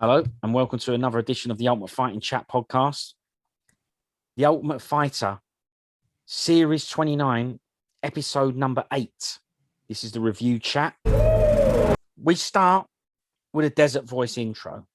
Hello, and welcome to another edition of the Ultimate Fighting Chat podcast. The Ultimate Fighter, Series 29, episode number 8. This is the review chat. We start with a Desert Voice intro.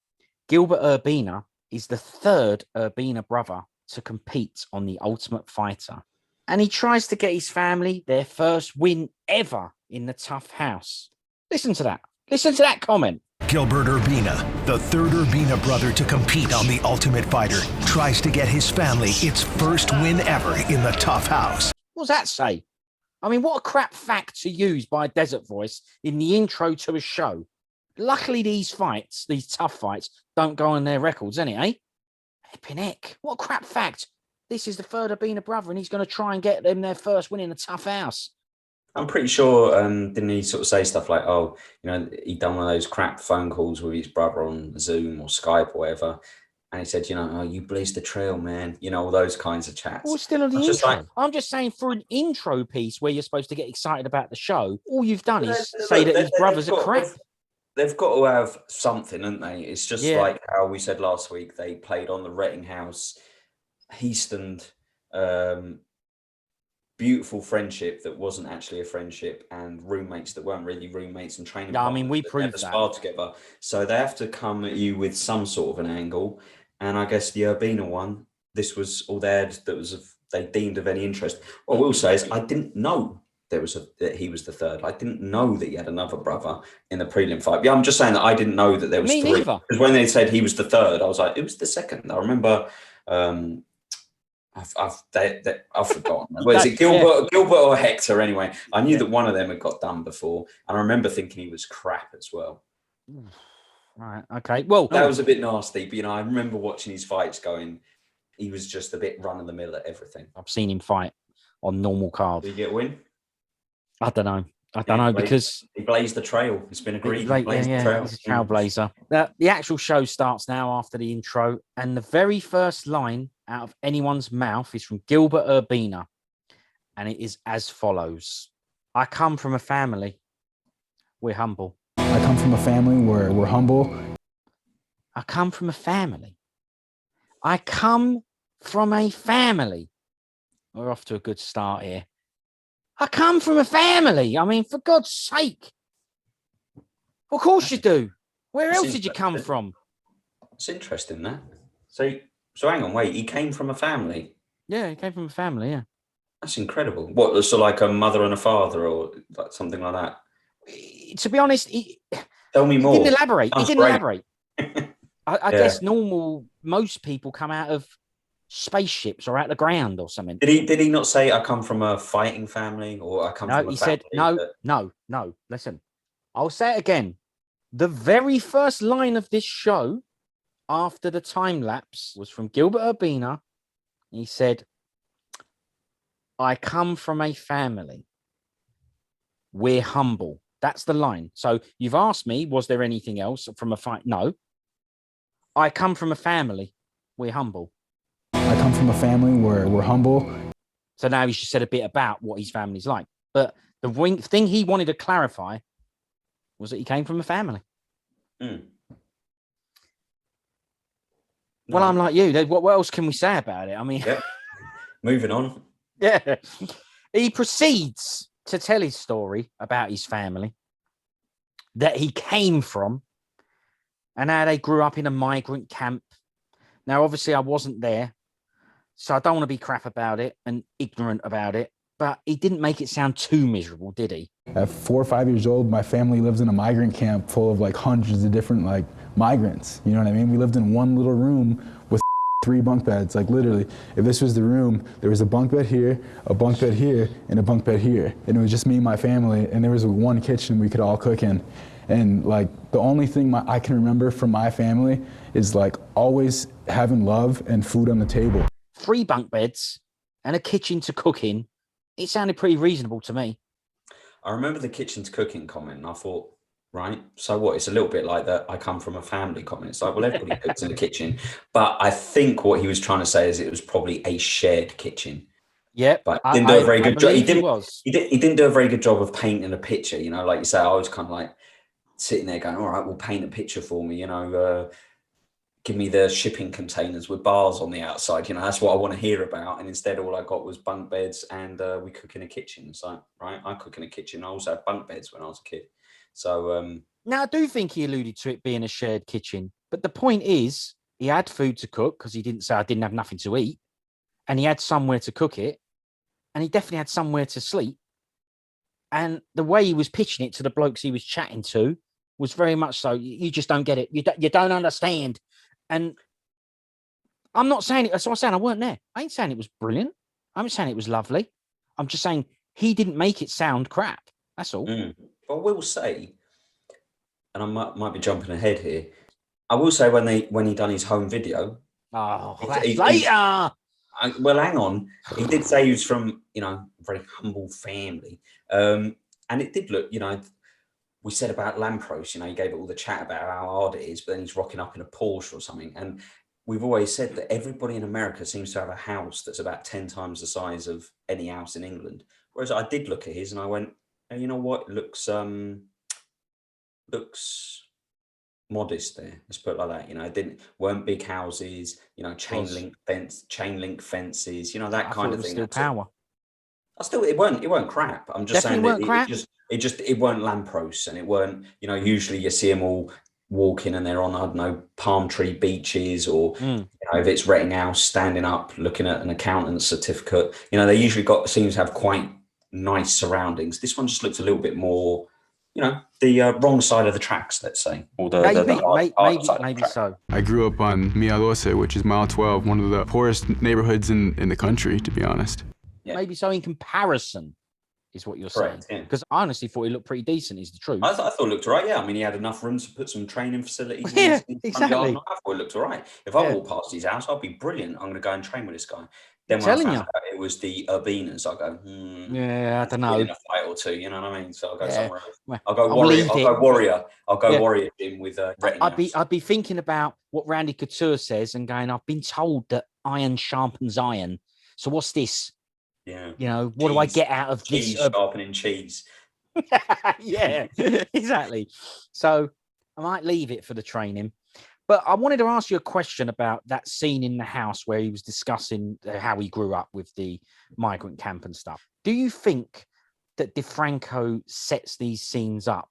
Gilbert Urbina is the third Urbina brother to compete on the Ultimate Fighter. And he tries to get his family their first win ever in the TUF house. Listen to that. Listen to that comment. Gilbert Urbina, the third Urbina brother to compete on The Ultimate Fighter, tries to get his family its first win ever in the TUF house. What does that say? I mean, what a crap fact to use by a Desert Voice in the intro to a show. Luckily, these fights, these TUF fights, don't go on their records, eh? Epping heck. What a crap fact. This is the third Urbina brother, and he's going to try and get them their first win in the TUF house. I'm pretty sure, didn't he sort of say stuff like, oh, you know, he'd done one of those crap phone calls with his brother on Zoom or Skype or whatever. And he said, you know, oh, you blazed the trail, man. You know, all those kinds of chats. Well, still on the intro. I'm just saying for an intro piece where you're supposed to get excited about the show, all you've done is say that his brothers are crap. They've got to have something, haven't they? It's just like how we said last week, they played on the Rettinghouse, Heaston, beautiful friendship that wasn't actually a friendship, and roommates that weren't really roommates, and training. I mean, we proved that together. So they have to come at you with some sort of an angle. And I guess the Urbina one, this was all they had that was they deemed of any interest. What I will say is, I didn't know that he was the third. I didn't know that he had another brother in the prelim fight. Yeah, I'm just saying that I didn't know that there was three. Neither. Because when they said he was the third, I was like, it was the second. I remember. I've forgotten. Well, is it Gilbert or Hector? Anyway, I knew that one of them had got done before, and I remember thinking he was crap as well. Right. Okay. Well, that was a bit nasty, but I remember watching his fights going. He was just a bit run of the mill at everything. I've seen him fight on normal cards. Did he get a win? I don't know because he blazed the trail. It's been agreed. He's a trailblazer. The actual show starts now after the intro, and the very first line out of anyone's mouth is from Gilbert Urbina, and it is as follows: "I come from a family. We're humble. I come from a family where we're humble. I come from a family. I come from a family." We're off to a good start here. I come from a family. I mean, for God's sake. Of course you do. Where else did you come from? It's interesting, that. So hang on, wait. He came from a family? Yeah, he came from a family, yeah. That's incredible. What, so like a mother and a father or like something like that? To be honest, tell me more. He didn't elaborate. I guess most people come out of spaceships or out the ground or something. Did he not say I come from a fighting family or I come from a family? He said no. Listen, I'll say it again. The very first line of this show after the time lapse was from Gilbert Urbina. He said, I come from a family. We're humble. That's the line. So you've asked me, was there anything else from a fight? No. I come from a family. We're humble. I come from a family where we're humble. So now he's just said a bit about what his family's like. But the thing he wanted to clarify was that he came from a family. Mm. Well, I'm like you. What else can we say about it? I mean... Yep. Moving on. Yeah. He proceeds to tell his story about his family, that he came from, and how they grew up in a migrant camp. Now, obviously, I wasn't there, so I don't want to be crap about it and ignorant about it, but he didn't make it sound too miserable, did he? At 4 or 5 years old, my family lives in a migrant camp full of like hundreds of different like migrants. You know what I mean? We lived in one little room with 3 bunk beds. Like literally, if this was the room, there was a bunk bed here, a bunk bed here, and a bunk bed here. And it was just me and my family, and there was one kitchen we could all cook in. And like the only thing I can remember from my family is like always having love and food on the table. 3 bunk beds and a kitchen to cook in. It sounded pretty reasonable to me. I remember the kitchen to cooking comment, and I thought, right, so what? It's a little bit like that I come from a family comment. It's like, well, everybody cooks in the kitchen. But I think what he was trying to say is it was probably a shared kitchen. Yeah, but didn't do a very good job. He didn't do a very good job of painting a picture. You know, like you say, I was kind of like, sitting there going, all right, well, paint a picture for me, give me the shipping containers with bars on the outside. That's what I want to hear about. And instead, all I got was bunk beds and we cook in a kitchen. So, right, I cook in a kitchen. I also had bunk beds when I was a kid. So, now I do think he alluded to it being a shared kitchen. But the point is, he had food to cook because he didn't say I didn't have nothing to eat. And he had somewhere to cook it. And he definitely had somewhere to sleep. And the way he was pitching it to the blokes he was chatting to was very much so, you just don't get it. You don't understand. And I'm not saying it. That's what I'm saying. I weren't there. I ain't saying it was brilliant. I'm saying it was lovely. I'm just saying he didn't make it sound crap. That's all. But I will say, and I might be jumping ahead here. I will say when he done his home video. Oh, that's later. Well, hang on. He did say he was from, a very humble family. And it did look, we said about Lampros, he gave it all the chat about how hard it is, but then he's rocking up in a Porsche or something. And we've always said that everybody in America seems to have a house that's about 10 times the size of any house in England. Whereas I did look at his and I went, oh, you know what? It looks modest there. Let's put it like that. It weren't big houses, chain link fences, that kind of thing. Still power. It weren't crap. I'm just Definitely saying that it weren't Lampros, and it weren't, usually you see them all walking and they're on, I don't know, palm tree beaches, or if it's renting house, standing up looking at an accountant's certificate. They usually seems to have quite nice surroundings. This one just looks a little bit more, the wrong side of the tracks, let's say. Or maybe so. I grew up on Mialose, which is mile 12, one of the poorest neighborhoods in the country, to be honest. Yeah. Maybe so in comparison is what you're Correct, saying. Because I honestly thought he looked pretty decent, is the truth. I thought it looked all right, yeah. I mean, he had enough room to put some training facilities in his exactly. front yard. I thought it looked all right. If I walk past his house, I'll be brilliant. I'm going to go and train with this guy. Then when I found out it was the Urbinas, I go, I don't know. In a fight or two, you know what I mean? So I'll go somewhere else. I'll go warrior. I'll go warrior gym with I'd be thinking about what Randy Couture says and going, I've been told that iron sharpens iron. So what's this? Yeah. What do I get out of cheese this? Sharpening cheese. Yeah, exactly. So I might leave it for the training. But I wanted to ask you a question about that scene in the house where he was discussing how he grew up with the migrant camp and stuff. Do you think that DeFranco sets these scenes up?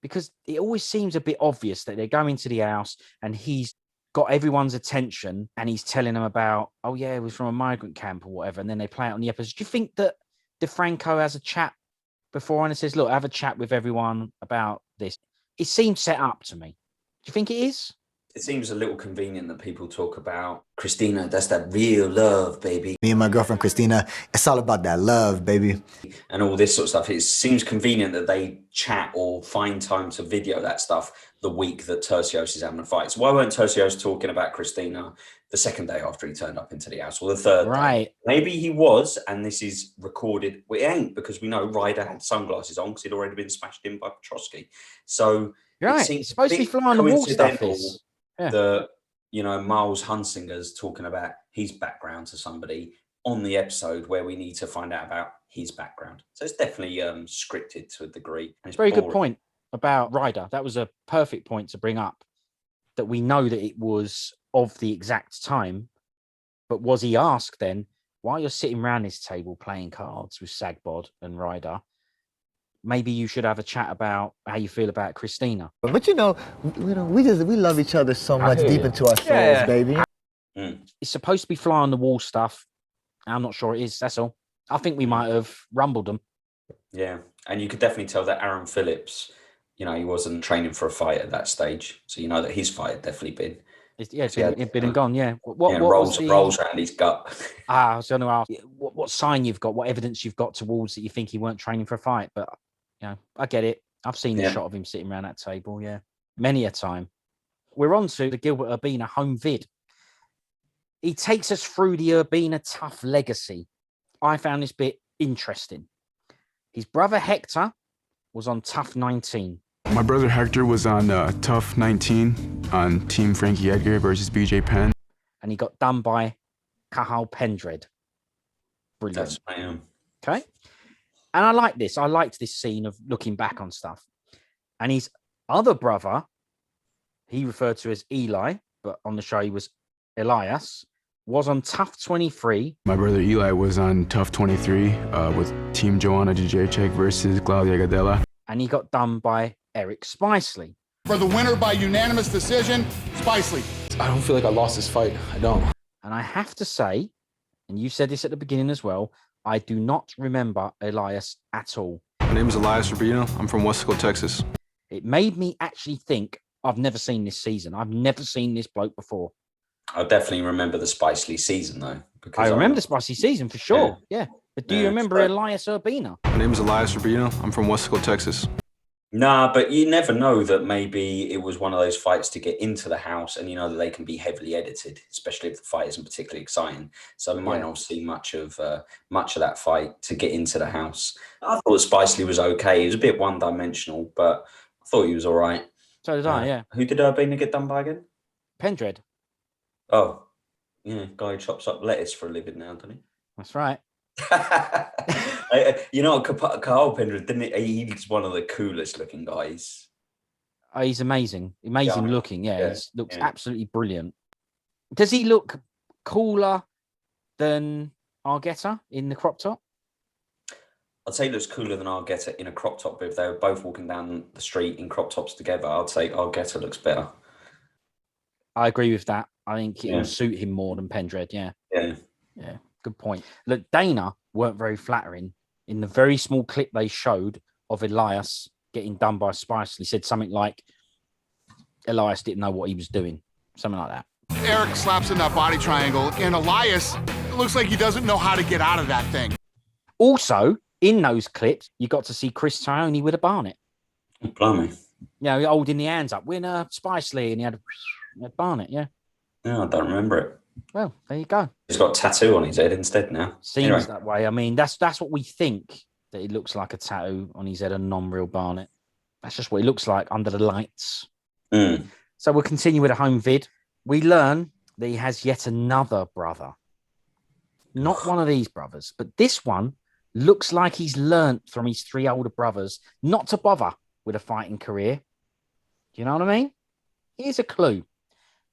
Because it always seems a bit obvious that they're going to the house and he's got everyone's attention and he's telling them about, oh, yeah, it was from a migrant camp or whatever. And then they play it on the episode. Do you think that DeFranco has a chat before and says, look, have a chat with everyone about this? It seems set up to me. Do you think it is? It seems a little convenient that people talk about Christina. That's that real love, baby. Me and my girlfriend, Christina, it's all about that love, baby. And all this sort of stuff. It seems convenient that they chat or find time to video that stuff the week that Tertios is having a fight. So why weren't Tertios talking about Christina the second day after he turned up into the house, or the third day? Maybe he was, and this is recorded. Well, it ain't, because we know Ryder had sunglasses on because he'd already been smashed in by Petrovsky. So it's supposed to be flying on the wall stuff. That Miles Hunsinger's talking about his background to somebody on the episode where we need to find out about his background. So it's definitely scripted to a degree. And it's very good point about Ryder. That was a perfect point to bring up, that we know that it was of the exact time, but was he asked then, while you're sitting around this table playing cards with Sagbod and Ryder, maybe you should have a chat about how you feel about Christina. But we love each other so much deep into our souls, baby. It's supposed to be fly on the wall stuff. I'm not sure it is. That's all. I think we might have rumbled them. Yeah, and you could definitely tell that Aaron Phillips, he wasn't training for a fight at that stage. So you know that his fight had definitely been. It's been and gone. Yeah. What rolls around his gut. I was going to ask what sign you've got, what evidence you've got towards that you think he weren't training for a fight, but. I get it. I've seen a shot of him sitting around that table, many a time. We're on to the Gilbert Urbina home vid. He takes us through the Urbina TUF legacy. I found this bit interesting. His brother Hector was on TUF 19. My brother Hector was on TUF 19 on Team Frankie Edgar versus BJ Penn. And he got done by Cathal Pendred. Brilliant. That's I am. Okay. And I like this. I liked this scene of looking back on stuff. And he's other brother, he referred to as Eli, but on the show he was Elias, was on TUF 23. My brother Eli was on TUF 23 with Team Joanna Jacek versus Claudia Gadella. And he got done by Eric Spicely. For the winner by unanimous decision, Spicely. I don't feel like I lost this fight. I don't. And I have to say, and you said this at the beginning as well, I do not remember Elias at all. My name is Elias Urbina. I'm from Wesco, Texas. It made me actually think, I've never seen this season. I've never seen this bloke before. I definitely remember the Spicely season, though. I remember the Spicy season for sure. Yeah. But do you remember Elias Urbina? My name is Elias Urbina. I'm from Wesco, Texas. Nah, but you never know that maybe it was one of those fights to get into the house, and you know that they can be heavily edited, especially if the fight isn't particularly exciting. So we might not see much of that fight to get into the house. I thought Spicely was okay. He was a bit one-dimensional, but I thought he was all right. So did I, yeah. Who did Urbina get done by again? Pendred. Oh, yeah, guy who chops up lettuce for a living now, doesn't he? That's right. You know, Carl Pender, didn't he? He's one of the coolest looking guys. Oh, he's amazing. Amazing looking. Yeah, he looks absolutely brilliant. Does he look cooler than Argueta in the crop top? I'd say he looks cooler than Argueta in a crop top, but if they were both walking down the street in crop tops together, I'd say Argueta looks better. I agree with that. I think it will suit him more than Pendred, yeah. Yeah, good point. Look, Dana weren't very flattering. In the very small clip they showed of Elias getting done by Spice, he said something like, Elias didn't know what he was doing. Something like that. Eric slaps in that body triangle, and Elias, it looks like he doesn't know how to get out of that thing. Also, in those clips, you got to see Chris Tione with a Barnett. Blimey. Yeah, holding the hands up, winner, Spicely, and he had Barnett, yeah. No, I don't remember it. Well, there you go. He's got a tattoo on his head instead now. Seems that way. I mean, that's what we think, that it looks like a tattoo on his head, a non-real Barnett. That's just what it looks like under the lights. So we'll continue with a home vid. We learn that he has yet another brother. Not one of these brothers, but this one looks like he's learnt from his three older brothers not to bother with a fighting career. Do you know what I mean? Here's a clue.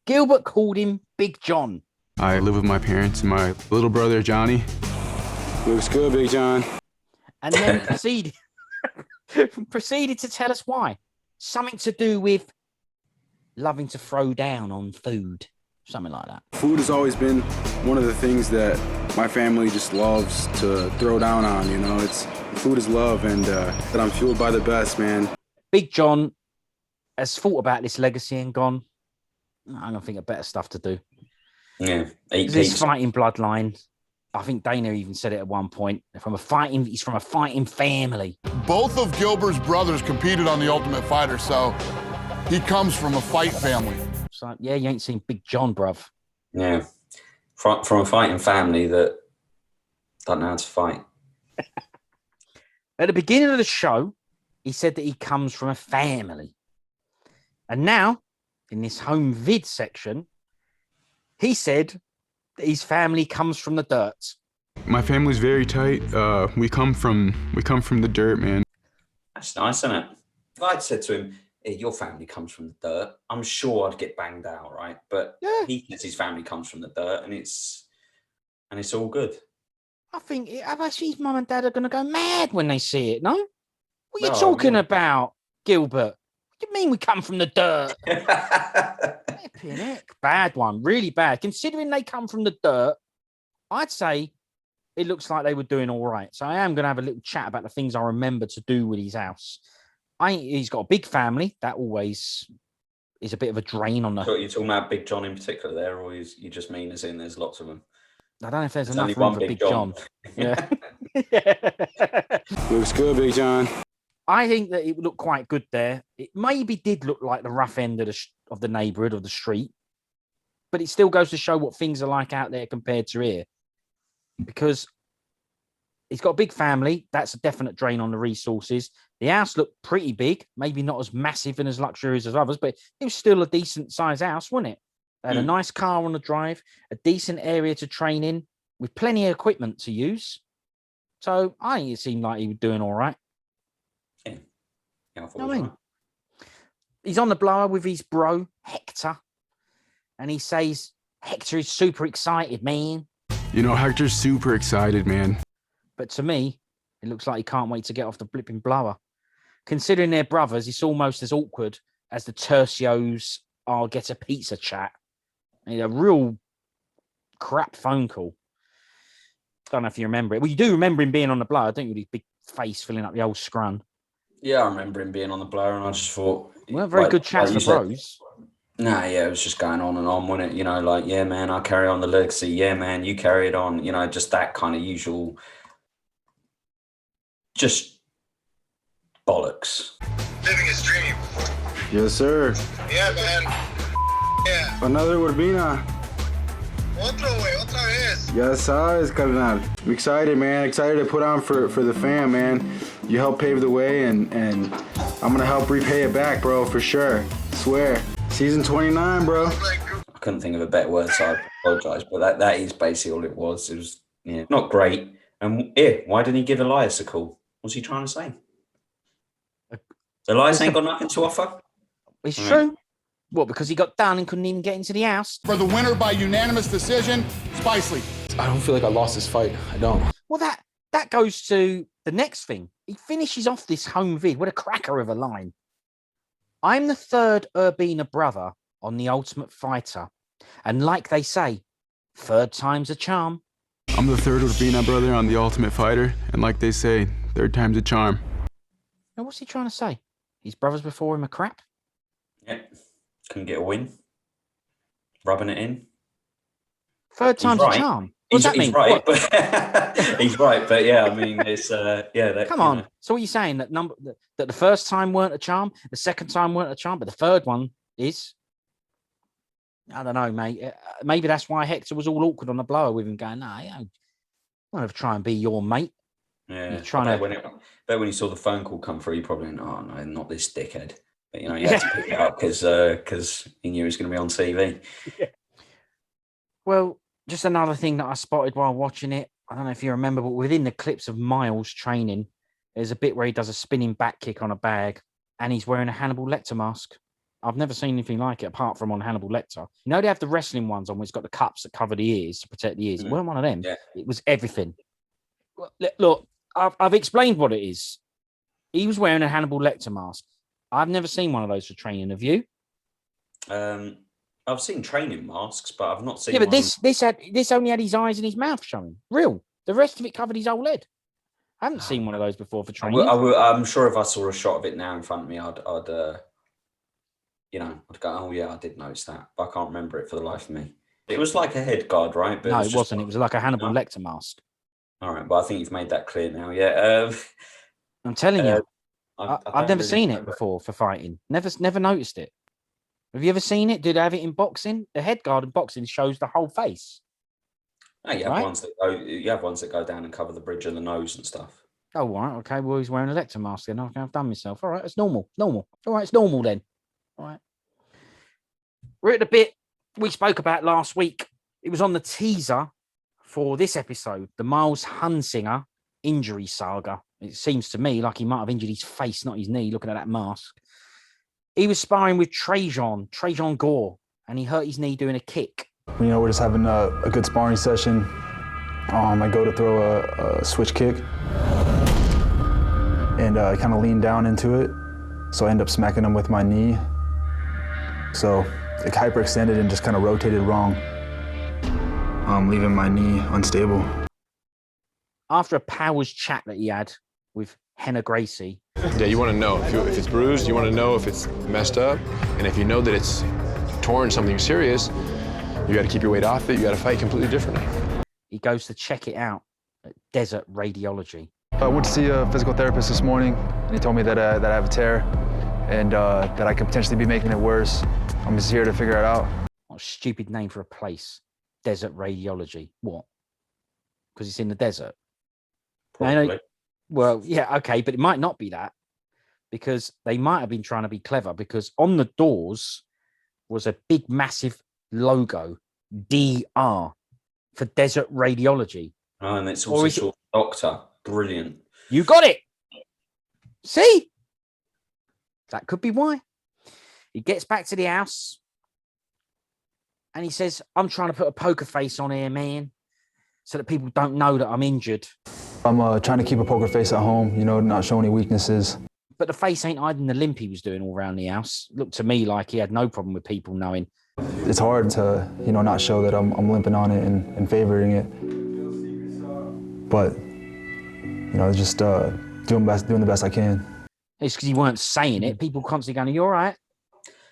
Gilbert called him Big John. I live with my parents and my little brother, Johnny. Looks good, Big John. And then proceeded to tell us why. Something to do with loving to throw down on food. Something like that. Food has always been one of the things that my family just loves to throw down on, you know. Food is love, and that I'm fueled by the best, man. Big John has thought about this legacy and gone, I'm going to think of better stuff to do. Yeah. This fighting bloodline. I think Dana even said it at one point. He's from a fighting family. Both of Gilbert's brothers competed on The Ultimate Fighter, so he comes from a fight family. It's like, yeah, you ain't seen Big John, bruv. Yeah. From a fighting family that don't know how to fight. At the beginning of the show, he said that he comes from a family. And now, in this home vid section, he said that his family comes from the dirt. My family's very tight. We come from the dirt, man. That's nice, isn't it? If I'd said to him, hey, your family comes from the dirt, I'm sure I'd get banged out, right? But he says his family comes from the dirt, and it's all good. I think his mum and dad are going to go mad when they see it, no? What are you talking about, Gilbert? What do you mean we come from the dirt? Bad one, really bad. Considering they come from the dirt, I'd say it looks like they were doing all right. So I am going to have a little chat about the things I remember to do with his house. He's got a big family. That always is a bit of a drain on the... So you're talking about Big John in particular there, or you just mean as in there's lots of them? I don't know if there's enough room for Big John. Yeah. Looks good, Big John. I think that it would look quite good there. It maybe did look like the rough end of the neighborhood, of the street, but it still goes to show what things are like out there compared to here. Because he's got a big family. That's a definite drain on the resources. The house looked pretty big, maybe not as massive and as luxurious as others, but it was still a decent size house, wasn't it? They had a nice car on the drive, a decent area to train in, with plenty of equipment to use. So I think it seemed like he was doing all right. Yeah. I mean, he's on the blower with his bro, Hector. And he says, Hector is super excited, man. You know, Hector's super excited, man. But to me, it looks like he can't wait to get off the blipping blower. Considering they're brothers, it's almost as awkward as the Tertios I'll get a pizza chat. A real crap phone call. Don't know if you remember it. Well, you do remember him being on the blower, don't you? With his big face filling up the old scrun. Yeah, I remember him being on the blower, and I just thought... Well, very good chats for bros. Nah, yeah, it was just going on and on, wasn't it? You know, like, yeah, man, I carry on the legacy. Yeah, man, you carry it on. You know, just that kind of usual... Just bollocks. Living his dream. Yes, sir. Yeah, man. Yeah. Another Urbina. Otra vez. Yes, sabes, carnal. I'm excited, man. Excited to put on for the fam, man. You helped pave the way, and I'm gonna help repay it back, bro, for sure. Swear. Season 29, bro. I couldn't think of a better word, so I apologise, but that is basically all it was. It was not great. And why didn't he give Elias a call? What's he trying to say? Elias ain't got nothing to offer? It's true. What, because he got done and couldn't even get into the house? For the winner by unanimous decision, Spicely. I don't feel like I lost this fight. I don't. Well, that goes to the next thing. He finishes off this home vid with a cracker of a line. I'm the third Urbina brother on The Ultimate Fighter. And like they say, third time's a charm. I'm the third Urbina brother on The Ultimate Fighter, and like they say, third time's a charm. Now, what's he trying to say? His brothers before him are crap? Yeah. Couldn't get a win. Rubbing it in. Third time's a charm. What does that mean? He's right, but he's right, but yeah, I mean, it's Come on. So what are you saying that the first time weren't a charm, the second time weren't a charm, but the third one is? I don't know, mate. Maybe that's why Hector was all awkward on the blower with him, going, "Nah, I want to try and be your mate." Yeah, you're trying to. But when he saw the phone call come through, he probably went, "Oh no, not this dickhead." But, he had to pick it up because he knew he was going to be on TV. Yeah. Well, just another thing that I spotted while watching it. I don't know if you remember, but within the clips of Miles training, there's a bit where he does a spinning back kick on a bag, and he's wearing a Hannibal Lecter mask. I've never seen anything like it apart from on Hannibal Lecter. You know, they have the wrestling ones on where it's got the cups that cover the ears to protect the ears. It weren't one of them. Yeah. It was everything. Look, I've explained what it is. He was wearing a Hannibal Lecter mask. I've never seen one of those for training. Have you? I've seen training masks, but I've not seen. Yeah, but this only had his eyes and his mouth showing. Real. The rest of it covered his whole head. I haven't seen one of those before for training. I'm sure if I saw a shot of it now in front of me, I'd go, "Oh yeah, I did notice that," but I can't remember it for the life of me. It was like a head guard, right? But no, it wasn't. It was like a Hannibal Lecter mask. All right, but I think you've made that clear now. Yeah, I'm telling you. I've never really seen it before for fighting. Never noticed it. Have you ever seen it? Did they have it in boxing? The head guard in boxing shows the whole face. No, you have ones that go. You have ones that go down and cover the bridge of the nose and stuff. Oh, right. Okay. Well, he's wearing a Lecter mask then. I've done myself. All right. It's normal. All right. It's normal then. All right. We're at the bit we spoke about last week. It was on the teaser for this episode, the Miles Hunsinger injury saga. It seems to me like he might have injured his face, not his knee, looking at that mask. He was sparring with Trajon Gore, and he hurt his knee doing a kick. We're just having a good sparring session. I go to throw a switch kick, and I kind of lean down into it, so I end up smacking him with my knee. So it hyperextended and just kind of rotated wrong, leaving my knee unstable. After a powers chat that he had with Henna Gracie. Yeah, you want to know if it's bruised, you want to know if it's messed up, and if you know that it's torn something serious, you got to keep your weight off it. You got to fight completely differently. He goes to check it out at Desert Radiology. I went to see a physical therapist this morning, and he told me that I have a tear and that I could potentially be making it worse. I'm just here to figure it out. What a stupid name for a place. Desert Radiology. What? Because it's in the desert? Probably. Well, yeah, okay, but it might not be that, because they might have been trying to be clever, because on the doors was a big, massive logo, DR, for Desert Radiology. Oh, and it's also short doctor. Brilliant. You got it. See? That could be why. He gets back to the house and he says, I'm trying to put a poker face on here, man, so that people don't know that I'm injured. I'm trying to keep a poker face at home, you know, not show any weaknesses. But the face ain't hiding the limp he was doing all around the house. Looked to me like he had no problem with people knowing. It's hard to, you know, not show that I'm limping on it and favoring it. But, you know, just doing the best I can. It's because you weren't saying it. People constantly going, "You all right?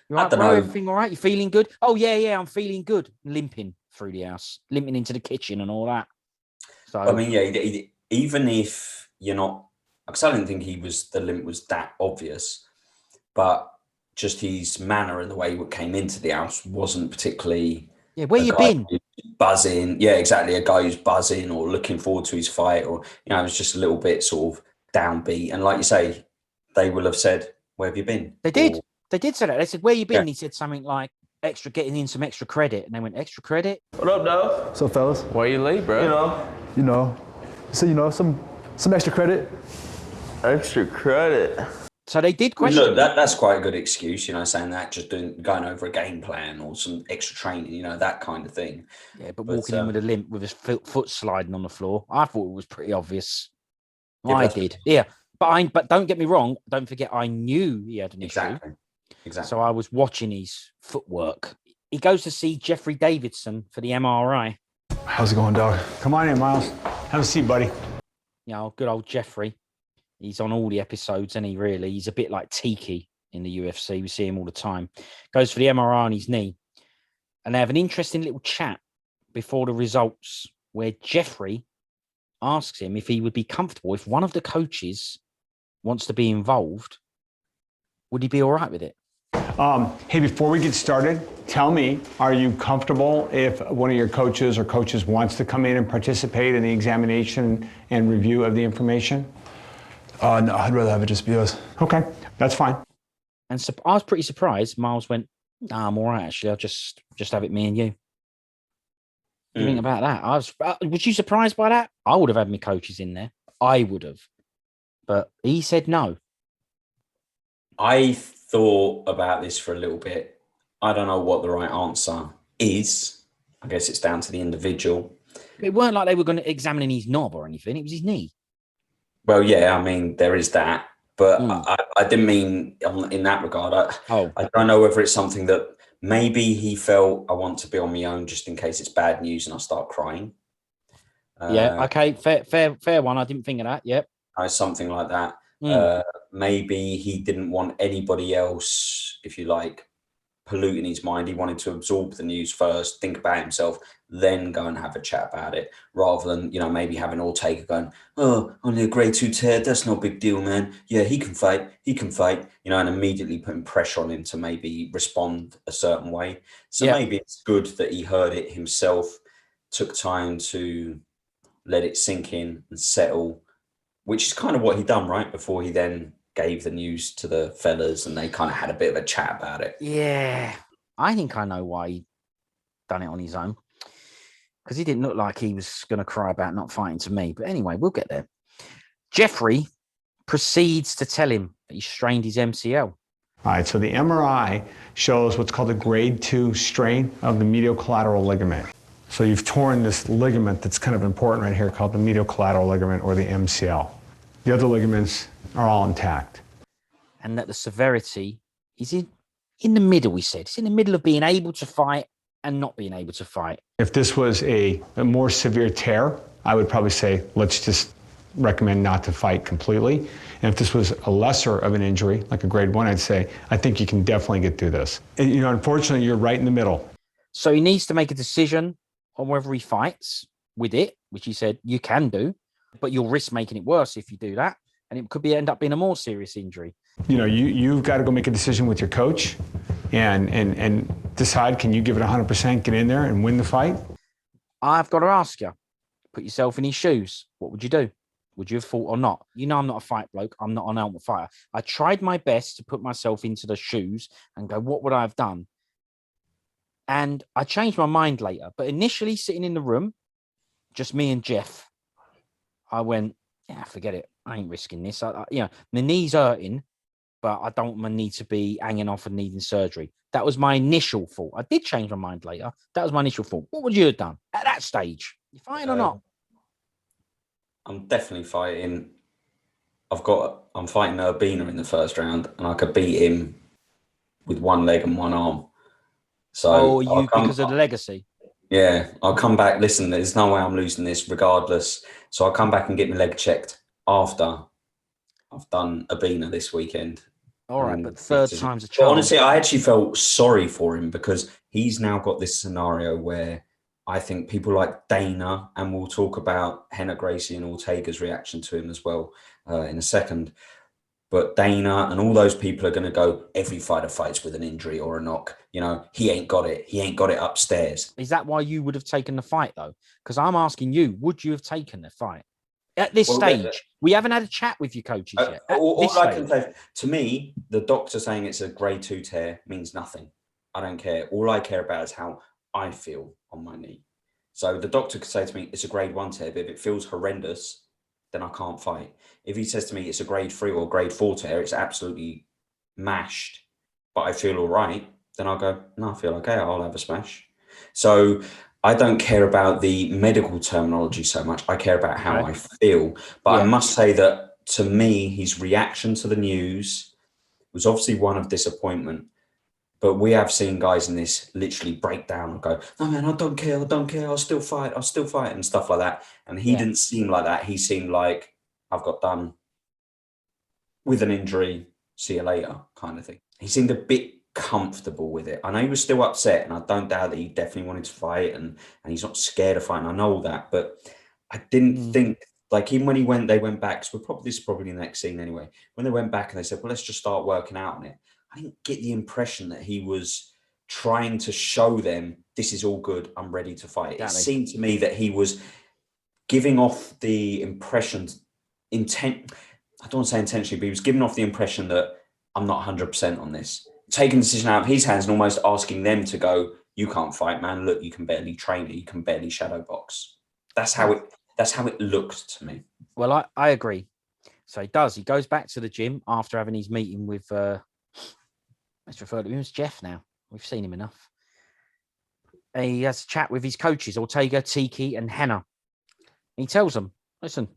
You all I right, don't bro? know. Everything all right? You feeling good? Oh, yeah, I'm feeling good." Limping through the house, limping into the kitchen and all that. So, I mean, yeah, even if you're not, because I didn't think the limp was that obvious, but just his manner and the way he came into the house wasn't particularly. Yeah, where you been? Buzzing. Yeah, exactly. A guy who's buzzing or looking forward to his fight, or, you know, it was just a little bit sort of downbeat. And like you say, they will have said, "Where have you been?" They did. They did say that. They said, "Where you been?" Yeah. And he said something like, getting in some extra credit. And they went, "Extra credit?" What up, dog? So, fellas? Why you late, bro? You know, so, some extra credit. Extra credit. So they did question. Look, that's quite a good excuse, you know, saying that, just going over a game plan or some extra training, you know, that kind of thing. Yeah, but walking in with a limp with his foot sliding on the floor, I thought it was pretty obvious. Yeah, I did. Yeah. But don't get me wrong. Don't forget, I knew he had an issue. Exactly. So I was watching his footwork. He goes to see Jeffrey Davidson for the MRI. How's it going, dog? Come on in, Miles. Have a seat, buddy. You know, good old Jeffrey. He's on all the episodes, and he's a bit like Tiki in the UFC. We see him all the time. Goes for the MRI on his knee. And they have an interesting little chat before the results where Jeffrey asks him if he would be comfortable if one of the coaches wants to be involved. Would he be all right with it? Hey, before we get started, tell me, are you comfortable if one of your coaches or coaches wants to come in and participate in the examination and review of the information? No, I'd rather have it just be us. Okay, that's fine. And so I was pretty surprised. Miles went, "Nah, I'm all right, actually. I'll just have it me and you." What do you think about that? Was you surprised by that? I would have had my coaches in there. I would have. But he said no. I thought about this for a little bit. I don't know what the right answer is. I guess it's down to the individual. It weren't like they were going to examine his knob or anything. It was his knee. Well, yeah, I mean, there is that. But I didn't mean in that regard. I don't know whether it's something that maybe he felt, I want to be on my own just in case it's bad news and I start crying. Yeah, okay, fair one. I didn't think of that. Yep. Something like that. Maybe he didn't want anybody else, if you like, polluting his mind. He wanted to absorb the news first, think about himself, then go and have a chat about it, rather than, you know, maybe having Ortega going, "Oh, only a grade 2 tear, that's no big deal, man. Yeah, he can fight, you know, and immediately putting pressure on him to maybe respond a certain way. So maybe it's good that he heard it himself, took time to let it sink in and settle, which is kind of what he done, right? Before he then gave the news to the fellas and they kind of had a bit of a chat about it. Yeah, I think I know why he done it on his own. Because he didn't look like he was going to cry about not fighting to me. But anyway, we'll get there. Jeffrey proceeds to tell him that he strained his MCL. All right, so the MRI shows what's called a grade 2 strain of the medial collateral ligament. So you've torn this ligament that's kind of important right here called the medial collateral ligament, or the MCL. The other ligaments are all intact. And that the severity is in the middle, he said. It's in the middle of being able to fight and not being able to fight. If this was a more severe tear, I would probably say, let's just recommend not to fight completely. And if this was a lesser of an injury, like a grade 1, I'd say, I think you can definitely get through this. And, you know, unfortunately, you're right in the middle. So he needs to make a decision on whether he fights with it, which he said you can do, but you'll risk making it worse if you do that. And it could end up being a more serious injury. You know, you've got to go make a decision with your coach and decide, can you give it 100%, get in there and win the fight? I've got to ask you, put yourself in his shoes. What would you do? Would you have fought or not? You know, I'm not a fight bloke. I'm not an ultimate fighter. I tried my best to put myself into the shoes and go, what would I have done? And I changed my mind later. But initially, sitting in the room, just me and Jeff, I went, yeah, forget it. I ain't risking this. You know, my knee's hurting. but I don't want my knee to be hanging off and needing surgery. That was my initial thought. I did change my mind later. That was my initial thought. What would you have done at that stage? You fighting or not? I'm definitely fighting. I'm fighting Urbina in the first round, and I could beat him with one leg and one arm. So because of the legacy? Yeah, I'll come back. Listen, there's no way I'm losing this regardless. So I'll come back and get my leg checked after I've done Urbina this weekend. All right, but third time's a charm. But honestly, I actually felt sorry for him because he's now got this scenario where I think people like Dana, and we'll talk about Henna Gracie and Ortega's reaction to him as well in a second. But Dana and all those people are going to go, every fighter fights with an injury or a knock. You know, he ain't got it. He ain't got it upstairs. Is that why you would have taken the fight, though? Because I'm asking you, would you have taken the fight? At this stage, we haven't had a chat with your coaches yet. All I can say, to me, the doctor saying it's a grade 2 tear means nothing. I don't care. All I care about is how I feel on my knee. So the doctor could say to me, it's a grade 1 tear, but if it feels horrendous, then I can't fight. If he says to me it's a grade 3 or grade 4 tear, it's absolutely mashed, but I feel all right, then I'll go, no, I feel okay, I'll have a smash. So I don't care about the medical terminology so much. I care about how I feel. But I must say that to me, his reaction to the news was obviously one of disappointment. But we have seen guys in this literally break down and go, no, man, I don't care, I'll still fight, and stuff like that. And he didn't seem like that. He seemed like, I've got done with an injury, see you later kind of thing. He seemed a bit comfortable with it. I know he was still upset, and I don't doubt that he definitely wanted to fight, and he's not scared of fighting. I know all that, but I didn't think, like, even when they went back, because this is probably the next scene anyway, when they went back and they said, well, let's just start working out on it. I didn't get the impression that he was trying to show them, this is all good, I'm ready to fight. Exactly. It seemed to me that he was giving off the impression, I don't want to say intentionally, but he was giving off the impression that I'm not 100% on this. Taking the decision out of his hands and almost asking them to go, you can't fight, man. Look, you can barely train it. You can barely shadow box. That's how it looked to me. Well, I agree. So he does. He goes back to the gym after having his meeting with... let's refer to him as Jeff now. We've seen him enough. He has a chat with his coaches, Ortega, Tiki, and Henna. He tells them, listen,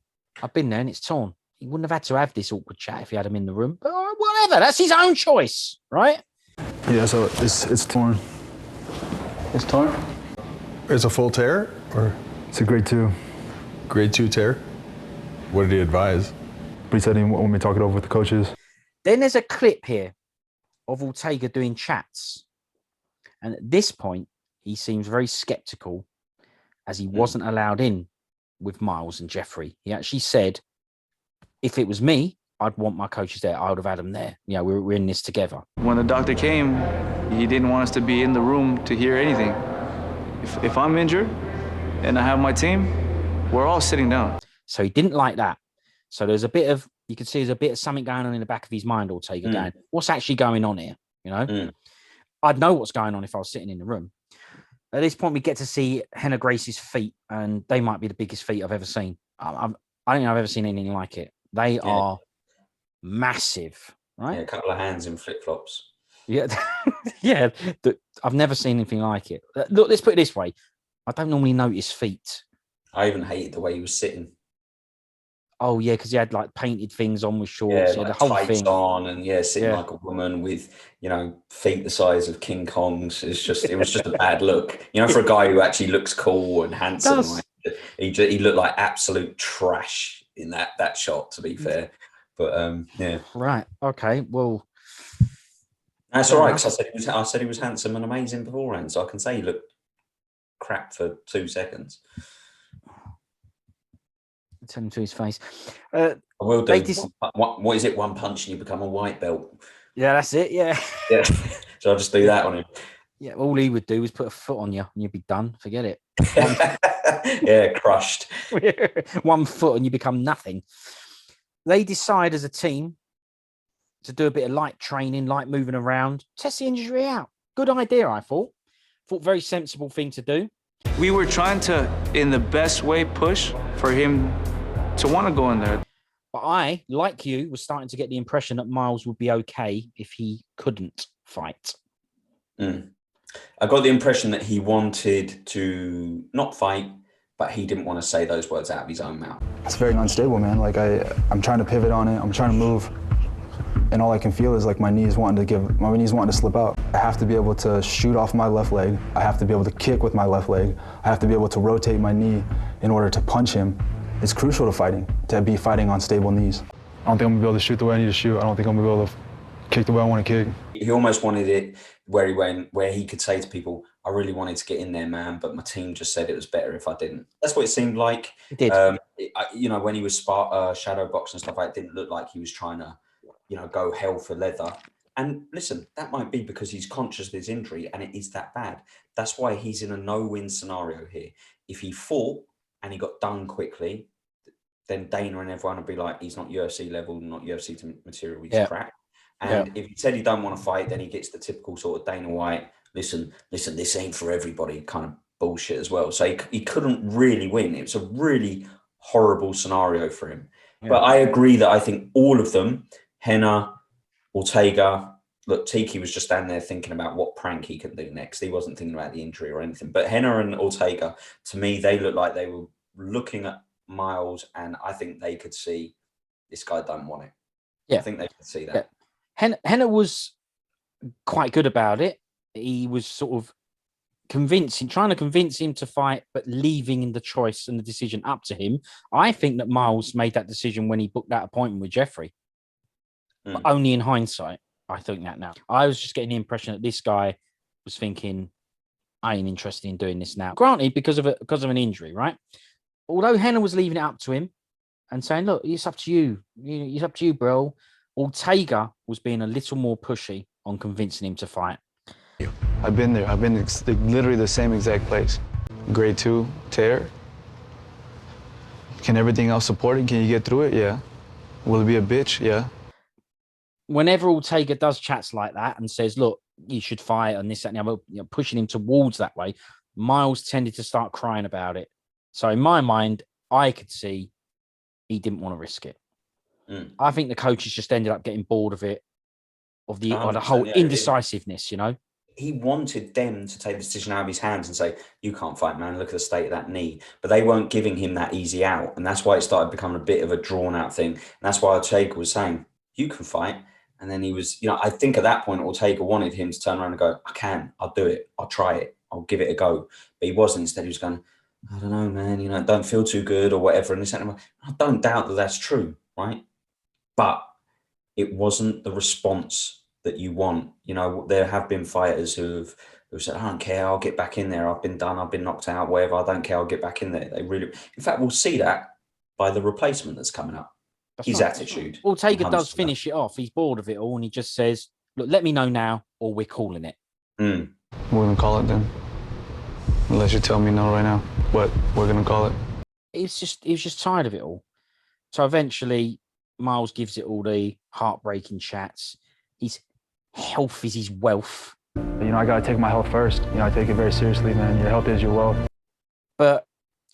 I've been there and it's torn. He wouldn't have had to have this awkward chat if he had him in the room. But whatever, that's his own choice, right? Yeah, so it's torn. It's torn? It's a full tear? Or it's a grade 2. Grade 2 tear? What did he advise? But he said he wanted me to talk it over with the coaches. Then there's a clip here of Ortega doing chats. And at this point, he seems very skeptical as he wasn't allowed in with Miles and Jeffrey. He actually said, if it was me, I'd want my coaches there. I would have had them there. You know, we're in this together. When the doctor came, he didn't want us to be in the room to hear anything. If I'm injured and I have my team, we're all sitting down. So he didn't like that. So there's a bit of, you can see there's a bit of something going on in the back of his mind, Ortega, going, what's actually going on here? You know, I'd know what's going on if I was sitting in the room. At this point, we get to see Henna Gracie's feet, and they might be the biggest feet I've ever seen. I don't think I've ever seen anything like it. They are massive, right? Yeah, a couple of hands in flip-flops. Yeah, yeah. I've never seen anything like it. Look, let's put it this way. I don't normally notice feet. I even hated the way he was sitting. Oh, yeah, because he had, like, painted things on with shorts. Yeah, the like whole tights thing. on and, sitting like a woman with, feet the size of King Kong's. It was just a bad look. For a guy who actually looks cool and handsome. He looked like absolute trash in that shot, to be fair. But, yeah. Right, okay, well... That's all right, because I said he was handsome and amazing beforehand, so I can say he looked crap for 2 seconds. Tell him to his face. I will do. What is it? One punch and you become a white belt. Yeah, that's it. Yeah. Yeah. So I'll just do that on him. Yeah. All he would do was put a foot on you and you'd be done. Forget it. Yeah, crushed. 1 foot and you become nothing. They decide as a team to do a bit of light training, light moving around, test the injury out. Good idea, I thought. Very sensible thing to do. We were trying to, in the best way, push for him to want to go in there. But I, like you, was starting to get the impression that Miles would be okay if he couldn't fight. I got the impression that he wanted to not fight, but he didn't want to say those words out of his own mouth. It's very unstable, man. Like I'm trying to pivot on it. I'm trying to move, and all I can feel is like my knees wanting to slip out. I have to be able to shoot off my left leg. I have to be able to kick with my left leg. I have to be able to rotate my knee in order to punch him. It's crucial to be fighting on stable knees. I don't think I'm gonna be able to shoot the way I need to shoot. I don't think I'm gonna be able to kick the way I want to kick. He almost wanted it where he could say to people, I really wanted to get in there, man, but my team just said it was better if I didn't. That's what it seemed like. It did. When he was shadow box and stuff, it didn't look like he was trying to, go hell for leather. And listen, that might be because he's conscious of his injury and it is that bad. That's why he's in a no-win scenario here. If he fought and he got done quickly, then Dana and everyone would be like, he's not UFC level, not UFC material, he's crap. And if he said he don't want to fight, then he gets the typical sort of Dana White, listen, this ain't for everybody kind of bullshit as well. So he couldn't really win. It was a really horrible scenario for him. Yeah. But I agree that I think all of them, Henna, Ortega, look, Tiki was just standing there thinking about what prank he could do next. He wasn't thinking about the injury or anything. But Henna and Ortega, to me, they looked like they were looking at Miles, and I think they could see this guy don't want it. Yeah. I think they could see that. Yeah. Henna was quite good about it. He was sort of trying to convince him to fight, but leaving the choice and the decision up to him. I think that Miles made that decision when he booked that appointment with Jeffrey. But only in hindsight, I think that now. I was just getting the impression that this guy was thinking, I ain't interested in doing this now. Granted, because of an injury, right? Although Henna was leaving it up to him and saying, look, it's up to you. It's up to you, bro. Ortega was being a little more pushy on convincing him to fight. I've been there. I've been literally the same exact place. Grade 2 tear. Can everything else support it? Can you get through it? Yeah. Will it be a bitch? Yeah. Whenever Ortega does chats like that and says, look, you should fight and this, that, and the other, pushing him towards that way, Miles tended to start crying about it. So in my mind, I could see he didn't want to risk it. I think the coaches just ended up getting bored of it, of the whole indecisiveness, He wanted them to take the decision out of his hands and say, you can't fight, man. Look at the state of that knee. But they weren't giving him that easy out. And that's why it started becoming a bit of a drawn out thing. And that's why Ortega was saying, you can fight. And then he was, I think at that point, Ortega wanted him to turn around and go, I'll do it. I'll try it. I'll give it a go. But he wasn't. Instead, he was going, I don't know, man, don't feel too good or whatever. And this, and I don't doubt that that's true, right? But it wasn't the response that you want. There have been fighters who've said, I don't care, I'll get back in there. I've been done, I've been knocked out, whatever. I don't care, I'll get back in there. In fact, we'll see that by the replacement that's coming up. His attitude. Ortega does finish it off. He's bored of it all, and he just says, look, let me know now, or we're calling it. We're going to call it then. Unless you tell me no right now. But we're going to call it. He was just tired of it all. So eventually, Miles gives it all the heartbreaking chats. His health is his wealth. I got to take my health first. I take it very seriously, man. Your health is your wealth. But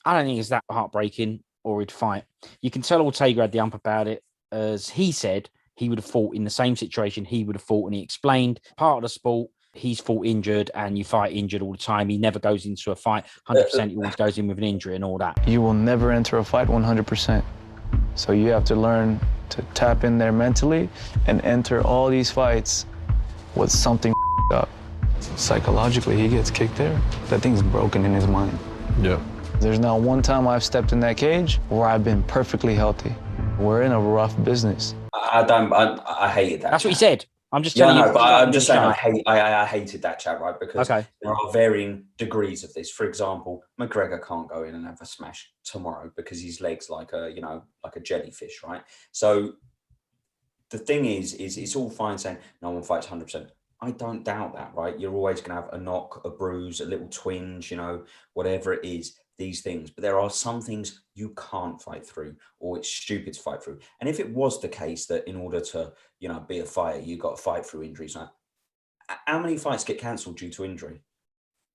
I don't think it's that heartbreaking or he'd fight. You can tell Ortega had the ump about it. As he said, he would have fought in the same situation. He would have fought, and he explained part of the sport, he's fought injured, and you fight injured all the time. He never goes into a fight 100%. He always goes in with an injury and all that. You will never enter a fight 100%. So you have to learn to tap in there mentally and enter all these fights with something up. Psychologically, he gets kicked there. That thing's broken in his mind. Yeah. There's not one time I've stepped in that cage where I've been perfectly healthy. We're in a rough business. I hated that. That's what he said. I'm just telling you. But I'm just saying I hated that chat, right? Because there are varying degrees of this. For example, McGregor can't go in and have a smash tomorrow because his leg's like a jellyfish, right? So the thing is it's all fine saying no one fights 100%. I don't doubt that, right? You're always going to have a knock, a bruise, a little twinge, whatever it is, these things. But there are some things you can't fight through, or it's stupid to fight through. And if it was the case that in order to, be a fighter, you got to fight through injuries, right? How many fights get cancelled due to injury?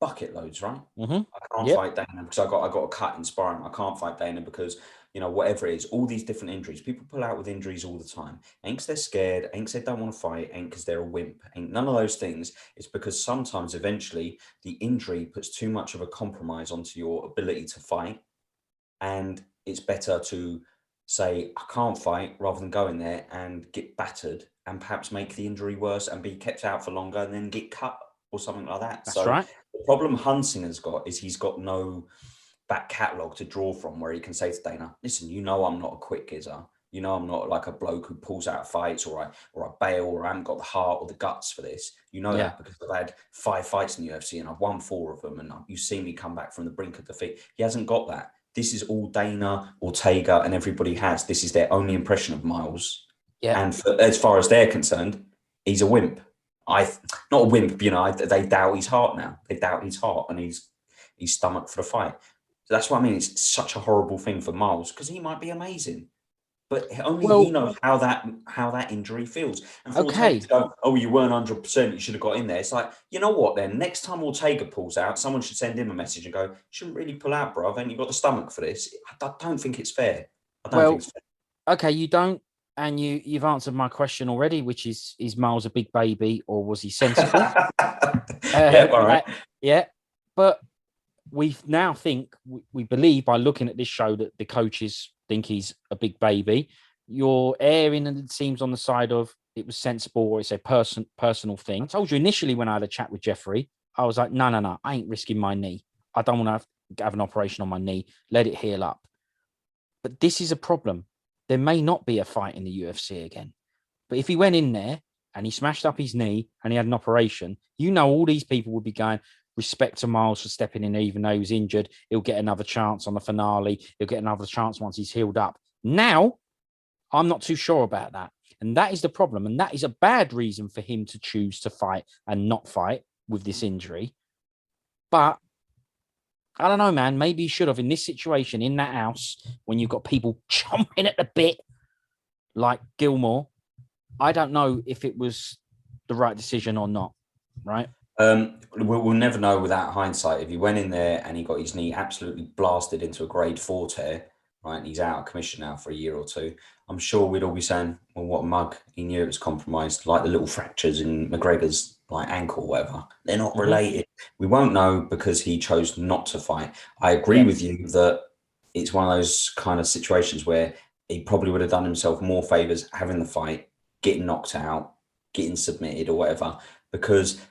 Bucket loads, right? I can't fight Dana because I got a cut in sparring. I can't fight Dana because, whatever it is, all these different injuries. People pull out with injuries all the time. Ain't 'cause they're scared, ain't 'cause they don't want to fight, ain't 'cause they're a wimp, ain't none of those things. It's because sometimes eventually the injury puts too much of a compromise onto your ability to fight. And it's better to say, I can't fight, rather than go in there and get battered and perhaps make the injury worse and be kept out for longer and then get cut or something like that. That's right. The problem Hunsinger's got is he's got no back catalogue to draw from where he can say to Dana, listen, I'm not a quick gizzer. I'm not like a bloke who pulls out fights or I bail or I haven't got the heart or the guts for this. That because I've had 5 fights in the UFC and I've won 4 of them and you see me come back from the brink of defeat. He hasn't got that. This is all Dana, Ortega and everybody has. This is their only impression of Miles. Yeah. And as far as they're concerned, he's a wimp. Not a wimp, they doubt his heart now. They doubt his heart and his stomach for the fight. So that's what I mean. It's such a horrible thing for Miles because he might be amazing. But only he knows how that injury feels. And for Ortega to go, oh, you weren't 100%, you should have got in there. It's like, you know what then? Next time Ortega pulls out, someone should send him a message and go, you shouldn't really pull out, bro. Haven't you got the stomach for this? I don't think it's fair. I don't think it's fair. Okay, you don't. And you've answered my question already, which is Miles a big baby or was he sensible? Yeah, all right. Yeah, but we now we believe by looking at this show that the coaches think he's a big baby. You're erring, and it seems on the side of it was sensible or it's a personal thing. I told you initially when I had a chat with Jeffrey, I was like, no, I ain't risking my knee. I don't want to have an operation on my knee. Let it heal up. But this is a problem. There may not be a fight in the UFC again. But if he went in there and he smashed up his knee and he had an operation, all these people would be going, respect to Miles for stepping in, even though he was injured. He'll get another chance on the finale. He'll get another chance once he's healed up. Now, I'm not too sure about that. And that is the problem. And that is a bad reason for him to choose to fight and not fight with this injury. But I don't know, man. Maybe he should have in this situation, in that house, when you've got people chomping at the bit, like Gilmore. I don't know if it was the right decision or not, right? We'll never know without hindsight. If he went in there and he got his knee absolutely blasted into a grade 4 tear, right, and he's out of commission now for a year or two, I'm sure we'd all be saying, well, what a mug. He knew it was compromised, like the little fractures in McGregor's ankle, whatever. They're not related. We won't know because he chose not to fight. I agree with you that it's one of those kind of situations where he probably would have done himself more favors having the fight, getting knocked out, getting submitted or whatever, because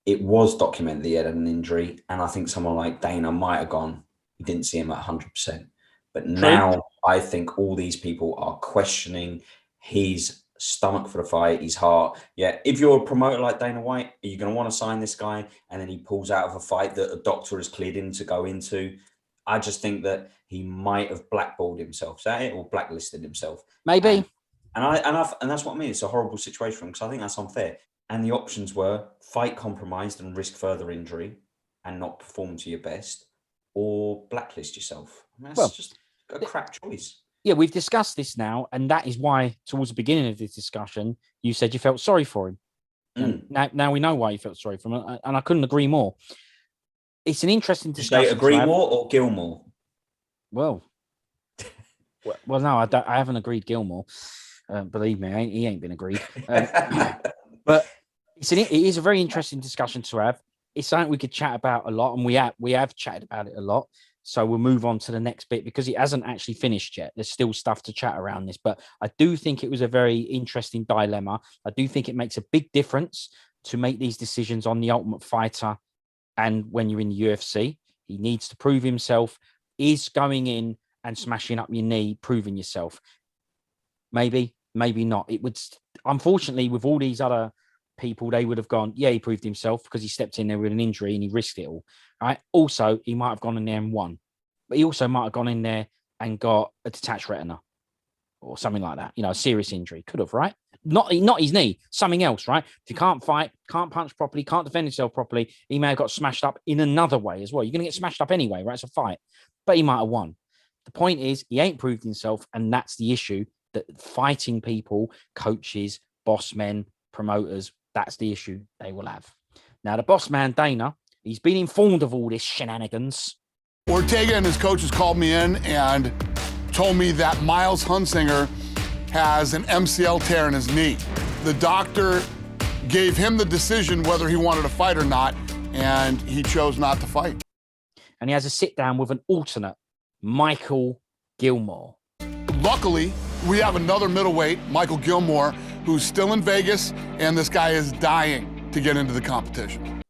it was documented that he had an injury. And I think someone like Dana might have gone, he didn't see him at 100%. But now I think all these people are questioning his stomach for the fight, his heart. Yeah, if you're a promoter like Dana White, are you going to want to sign this guy? And then he pulls out of a fight that a doctor has cleared him to go into. I just think that he might have blackballed himself, is that it? Or blacklisted himself. Maybe. And that's what I mean. It's a horrible situation for him because I think that's unfair. And the options were fight compromised and risk further injury and not perform to your best, or blacklist yourself. I mean, that's just a crap choice. Yeah, we've discussed this now, and that is why, towards the beginning of this discussion, you said you felt sorry for him. Now we know why you felt sorry for him, and I couldn't agree more. It's an interesting discussion. Say agree more or Gilmore? Well, no, I haven't agreed Gilmore. Believe me, he ain't been agreed. But it is a very interesting discussion to have. It's something we could chat about a lot, and we have chatted about it a lot. So we'll move on to the next bit because it hasn't actually finished yet. There's still stuff to chat around this, but I do think it was a very interesting dilemma. I do think it makes a big difference to make these decisions on the Ultimate Fighter. And when you're in the UFC, he needs to prove himself. Is going in and smashing up your knee, proving yourself? Maybe, maybe not. It would, unfortunately, with all these other people, they would have gone, yeah, he proved himself because he stepped in there with an injury and he risked it all. Right. Also, he might have gone in there and won, but he also might have gone in there and got a detached retina or something like that. A serious injury. Could have, right? Not his knee, something else, right? If he can't fight, can't punch properly, can't defend himself properly, he may have got smashed up in another way as well. You're going to get smashed up anyway, right? It's a fight, but he might have won. The point is, he ain't proved himself, and that's the issue. That fighting people, coaches, boss men, promoters, that's the issue they will have. Now, the boss man, Dana, he's been informed of all this shenanigans. Ortega and his coaches called me in and told me that Miles Hunsinger has an MCL tear in his knee. The doctor gave him the decision whether he wanted to fight or not, and he chose not to fight. And he has a sit down with an alternate, Michael Gilmore. Luckily, we have another middleweight, Michael Gilmore, who's still in Vegas, and this guy is dying to get into the competition.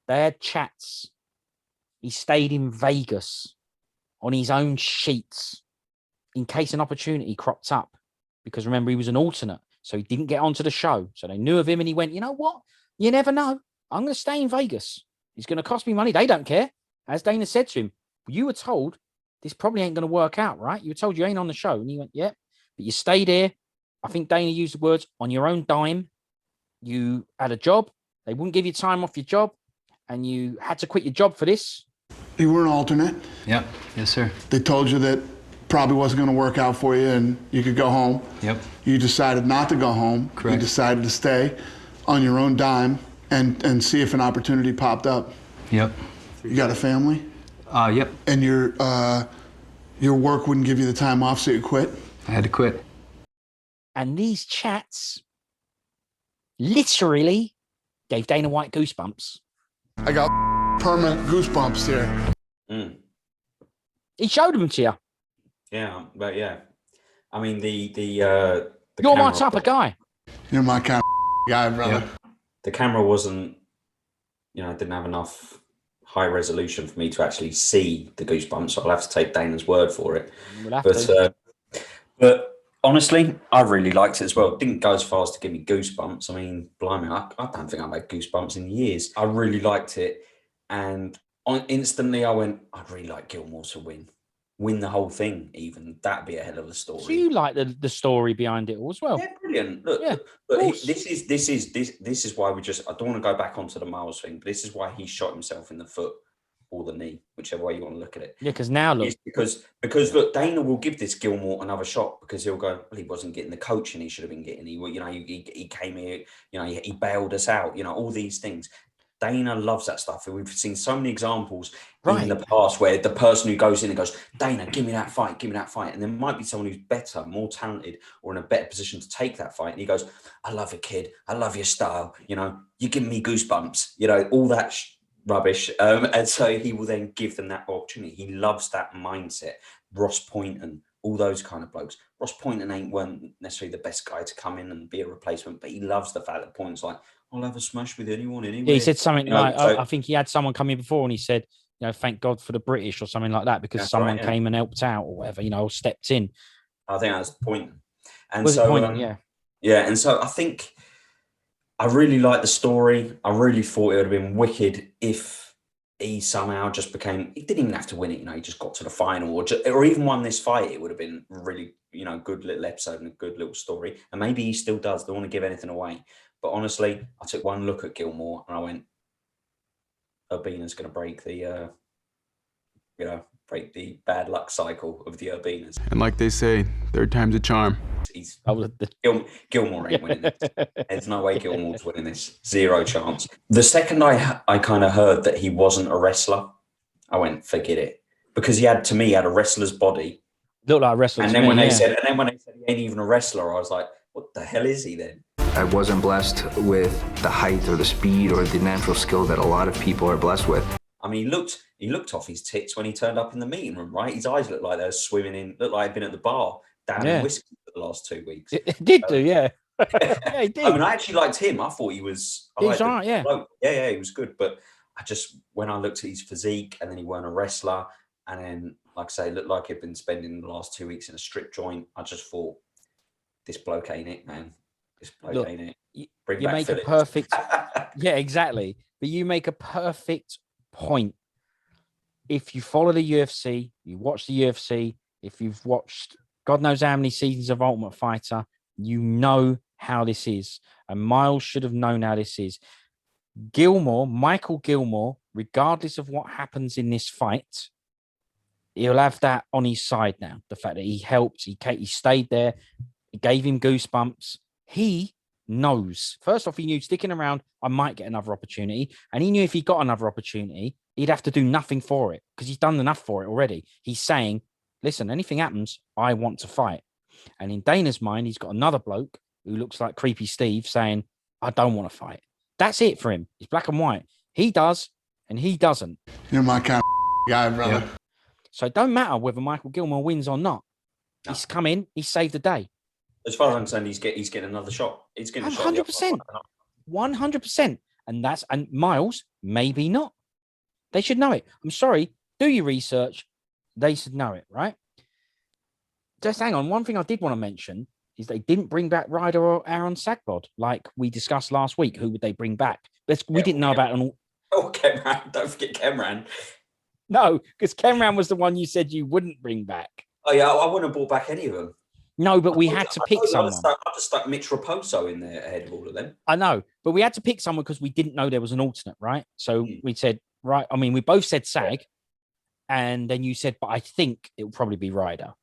They had chats. He stayed in Vegas on his own sheets in case an opportunity cropped up. Because remember, he was an alternate, so he didn't get onto the show. So they knew of him, and he went, you know what? You never know. I'm going to stay in Vegas. It's going to cost me money. They don't care. As Dana said to him, you were told this probably ain't going to work out, right? You were told you ain't on the show. And he went, yeah, but you stayed here. I think Dana used the words, on your own dime. You had a job. They wouldn't give you time off your job, and you had to quit your job for this. You were an alternate. Yep. Yes, sir. They told you that probably wasn't going to work out for you and you could go home. Yep. You decided not to go home. Correct. You decided to stay on your own dime and see if an opportunity popped up. Yep. You got a family? Yep. And your work wouldn't give you the time off, so you quit? I had to quit. And these chats literally gave Dana White goosebumps. I got permanent goosebumps here. Mm. He showed them to you. Yeah, but yeah. I mean, the You're my type of guy. You're my kind of guy, brother. Yeah. The camera wasn't, didn't have enough high resolution for me to actually see the goosebumps. So I'll have to take Dana's word for it. But honestly, I really liked it as well. It didn't go as far as to give me goosebumps. I mean, blimey, I don't think I've had goosebumps in years. I really liked it. And instantly I went, I'd really like Gilmore to win the whole thing. Even that'd be a hell of a story. So you like the story behind it all as well? Yeah, brilliant. Look, yeah, this is why I don't want to go back onto the Miles thing, but this is why he shot himself in the foot or the knee, whichever way you want to look at it. Yeah, because now look, because look, Dana will give this Gilmore another shot because he'll go, well, he wasn't getting the coaching he should have been getting. He came here, he bailed us out. All these things. Dana loves that stuff. We've seen so many examples in the past where the person who goes in and goes, Dana, give me that fight. And there might be someone who's better, more talented, or in a better position to take that fight. And he goes, I love it, kid. I love your style. You give me goosebumps, all that rubbish. And so he will then give them that opportunity. He loves that mindset. Ross Poynton, all those kind of blokes. Ross Poynton weren't necessarily the best guy to come in and be a replacement, but he loves the fact that Poynton's like, I'll have a smash with anyone anyway. Yeah, he said something like, I think he had someone come in before and he said, thank God for the British or something like that because someone came and helped out or whatever, or stepped in. I think that's the point. And was so, point, yeah. And so I think I really liked the story. I really thought it would have been wicked if he somehow just became, he didn't even have to win it, he just got to the final or even won this fight. It would have been really, good little episode and a good little story. And maybe he still does. Don't want to give anything away. But honestly, I took one look at Gilmore and I went, Urbina's going to break the, break the bad luck cycle of the Urbinas. And like they say, third time's a charm. Gilmore ain't winning this. There's no way Gilmore's winning this. Zero chance. The second I kind of heard that he wasn't a wrestler, I went, forget it. Because he had a wrestler's body. Looked like a wrestler. And then when they said he ain't even a wrestler, I was like, what the hell is he then? I wasn't blessed with the height or the speed or the natural skill that a lot of people are blessed with. I mean, he looked off his tits when he turned up in the meeting room, right? His eyes looked like they were swimming in, looked like he'd been at the bar down in whiskey for the last 2 weeks. It did do, yeah. Yeah, he did. I mean, I actually liked him. I thought he was... He was all right, yeah. Yeah, he was good. But when I looked at his physique and then he weren't a wrestler and then, like I say, looked like he'd been spending the last 2 weeks in a strip joint, I just thought, this bloke ain't it, man. This bloke ain't it. You make a perfect... Yeah, exactly. But you make a perfect point. If you follow the UFC, you watch the UFC, if you've watched God knows how many seasons of Ultimate Fighter, you know how this is. And Miles should have known how this is. Michael Gilmore, regardless of what happens in this fight, he'll have that on his side now. The fact that he helped, he stayed there, it gave him goosebumps. He knows. First off, he knew sticking around, I might get another opportunity. And he knew if he got another opportunity, he'd have to do nothing for it because he's done enough for it already. He's saying, listen, anything happens, I want to fight. And in Dana's mind, he's got another bloke who looks like Creepy Steve saying, I don't want to fight. That's it for him. It's black and white. He does, and he doesn't. You're my kind of guy, brother. Yeah. So it don't matter whether Michael Gilmore wins or not. No. He's come in, he saved the day. As far as I'm concerned, he's getting another shot. He's getting 100%. 100%. And Miles, maybe not. They should know it. I'm sorry. Do your research. They should know it, right? Just hang on. One thing I did want to mention is they didn't bring back Ryder or Aaron Sagbod like we discussed last week. Who would they bring back? We didn't know about an. Oh, Kemran. Don't forget Kemran. No, because Kemran was the one you said you wouldn't bring back. Oh, yeah. I wouldn't have brought back any of them. No, but we had to pick someone. I just stuck Mitch Raposo in there ahead of all of them. I know, but we had to pick someone because we didn't know there was an alternate, right? So we said, right. I mean, we both said Sag, and then you said, but I think it will probably be Ryder.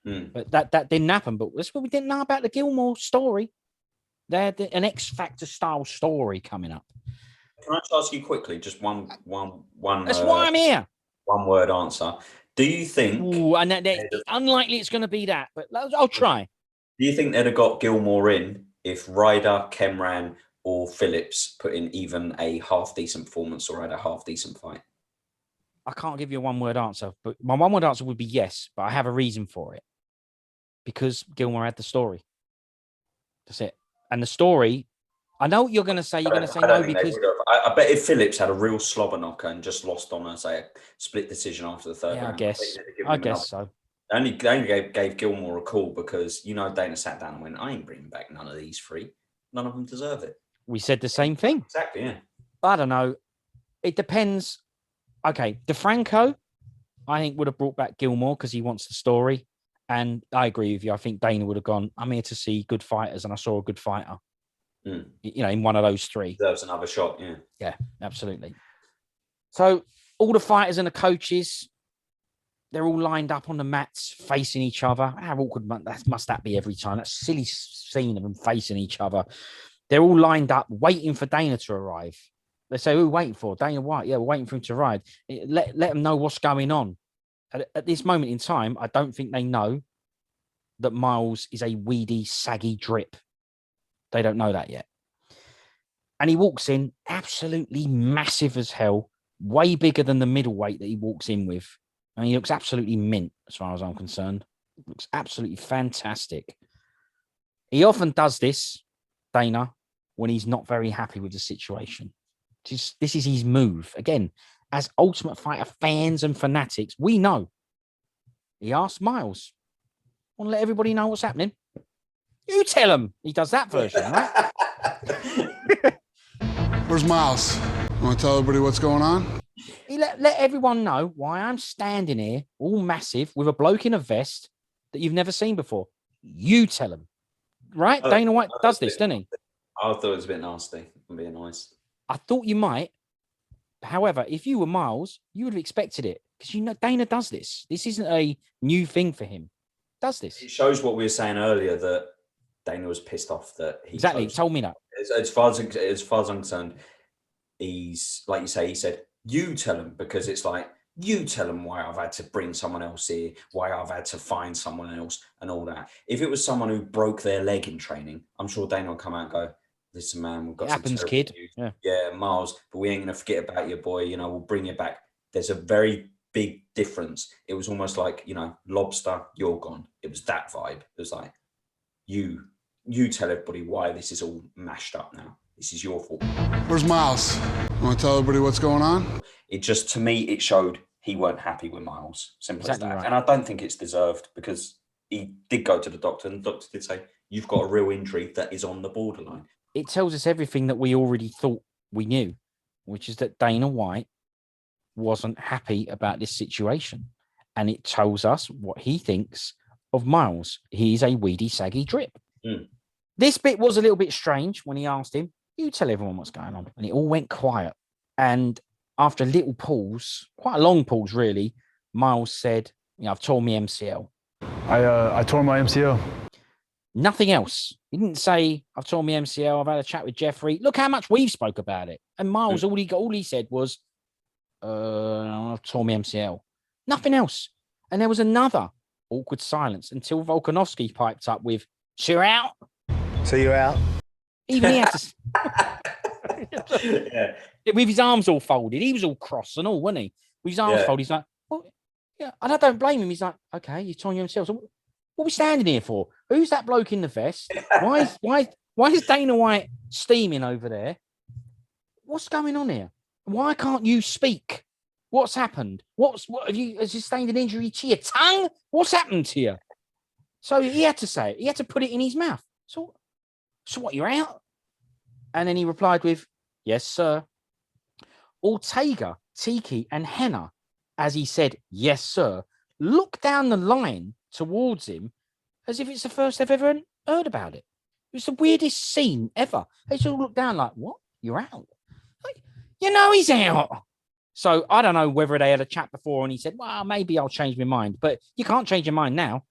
But that didn't happen. But that's what we didn't know about the Gilmore story. They had an X Factor style story coming up. Can I just ask you quickly, just one? That's why I'm here. One word answer. Do you think? Ooh, and unlikely it's going to be that, but I'll try. Do you think they'd have got Gilmore in if Ryder, Kemran, or Phillips put in even a half decent performance or had a half decent fight? I can't give you a one-word answer, but my one-word answer would be yes, but I have a reason for it. Because Gilmore had the story. That's it. And the story, I know what you're going to say. You're going to say no because... I bet if Phillips had a real slobber knocker and just lost on a split decision after the third round. I guess so. They only gave Gilmore a call because, Dana sat down and went, I ain't bringing back none of these three. None of them deserve it. We said the same thing. Exactly, yeah. I don't know. It depends. Okay, DeFranco, I think, would have brought back Gilmore because he wants the story. And I agree with you. I think Dana would have gone, I'm here to see good fighters, and I saw a good fighter. In one of those three. Deserves another shot, yeah. Yeah, absolutely. So all the fighters and the coaches, they're all lined up on the mats facing each other. How awkward must that be every time? That silly scene of them facing each other. They're all lined up waiting for Dana to arrive. They say, who are we waiting for? Dana White. Yeah, we're waiting for him to arrive. Let them know what's going on. At this moment in time, I don't think they know that Miles is a weedy, saggy drip. They don't know that yet. And he walks in absolutely massive as hell, way bigger than the middleweight that he walks in with. And he looks absolutely mint as far as I'm concerned. Looks absolutely fantastic. He often does this, Dana, when he's not very happy with the situation. This is his move. Again, as Ultimate Fighter fans and fanatics, we know. He asked Miles, I want to let everybody know what's happening. You tell him. He does that version, right? Where's Miles? You want to tell everybody what's going on? He let everyone know why I'm standing here, all massive, with a bloke in a vest that you've never seen before. You tell him. Right? Dana White does this, doesn't he? I thought it was a bit nasty, I'm being honest. I thought you might. However, if you were Miles, you would have expected it. Because Dana does this. This isn't a new thing for him. Does this. It shows what we were saying earlier, that Dana was pissed off that he He told me that. As far as I'm concerned, he's, like you say, he said, you tell him, because it's like, you tell him why I've had to bring someone else here, why I've had to find someone else and all that. If it was someone who broke their leg in training, I'm sure Dana will come out and go, listen, man, we've got some happens, kid. Yeah, Miles, but we ain't going to forget about you, boy. We'll bring you back. There's a very big difference. It was almost like, lobster, you're gone. It was that vibe. It was like, you tell everybody why this is all mashed up now. This is your fault. Where's Miles? You want to tell everybody what's going on? It just, to me, it showed he weren't happy with Miles. Simple as that. Right. And I don't think it's deserved, because he did go to the doctor, and the doctor did say, you've got a real injury that is on the borderline. It tells us everything that we already thought we knew, which is that Dana White wasn't happy about this situation. And it tells us what he thinks of Miles. He's a weedy, saggy drip. This bit was a little bit strange when he asked him, you tell everyone what's going on. And it all went quiet. And after a little pause, quite a long pause, really, Miles said, I've torn my MCL. I tore my MCL. Nothing else. He didn't say, I've torn my MCL, I've had a chat with Jeffrey. Look how much we've spoke about it. And Miles, all he said was, I've torn my MCL. Nothing else. And there was another Awkward silence until Volkanovski piped up with, "So you're out?" So you're out? Even he had to... Yeah. With his arms all folded. He was all cross and all, wasn't he? With his arms folded, he's like, "Well, yeah." And I don't blame him. He's like, "Okay, you're telling yourself. So what are we standing here for? Who's that bloke in the vest? Why is Dana White steaming over there? What's going on here? Why can't you speak? What's happened? What have you sustained an injury to your tongue? What's happened to you?" So he had to say it. He had to put it in his mouth. So what, you're out? And then he replied with, "Yes, sir." Ortega, Tiki, and Henna, as he said, "Yes, sir," look down the line towards him as if it's the first they've ever heard about it. It was the weirdest scene ever. They just all look down like, "What? You're out?" Like, he's out. So I don't know whether they had a chat before and he said, "Well, maybe I'll change my mind." But you can't change your mind now.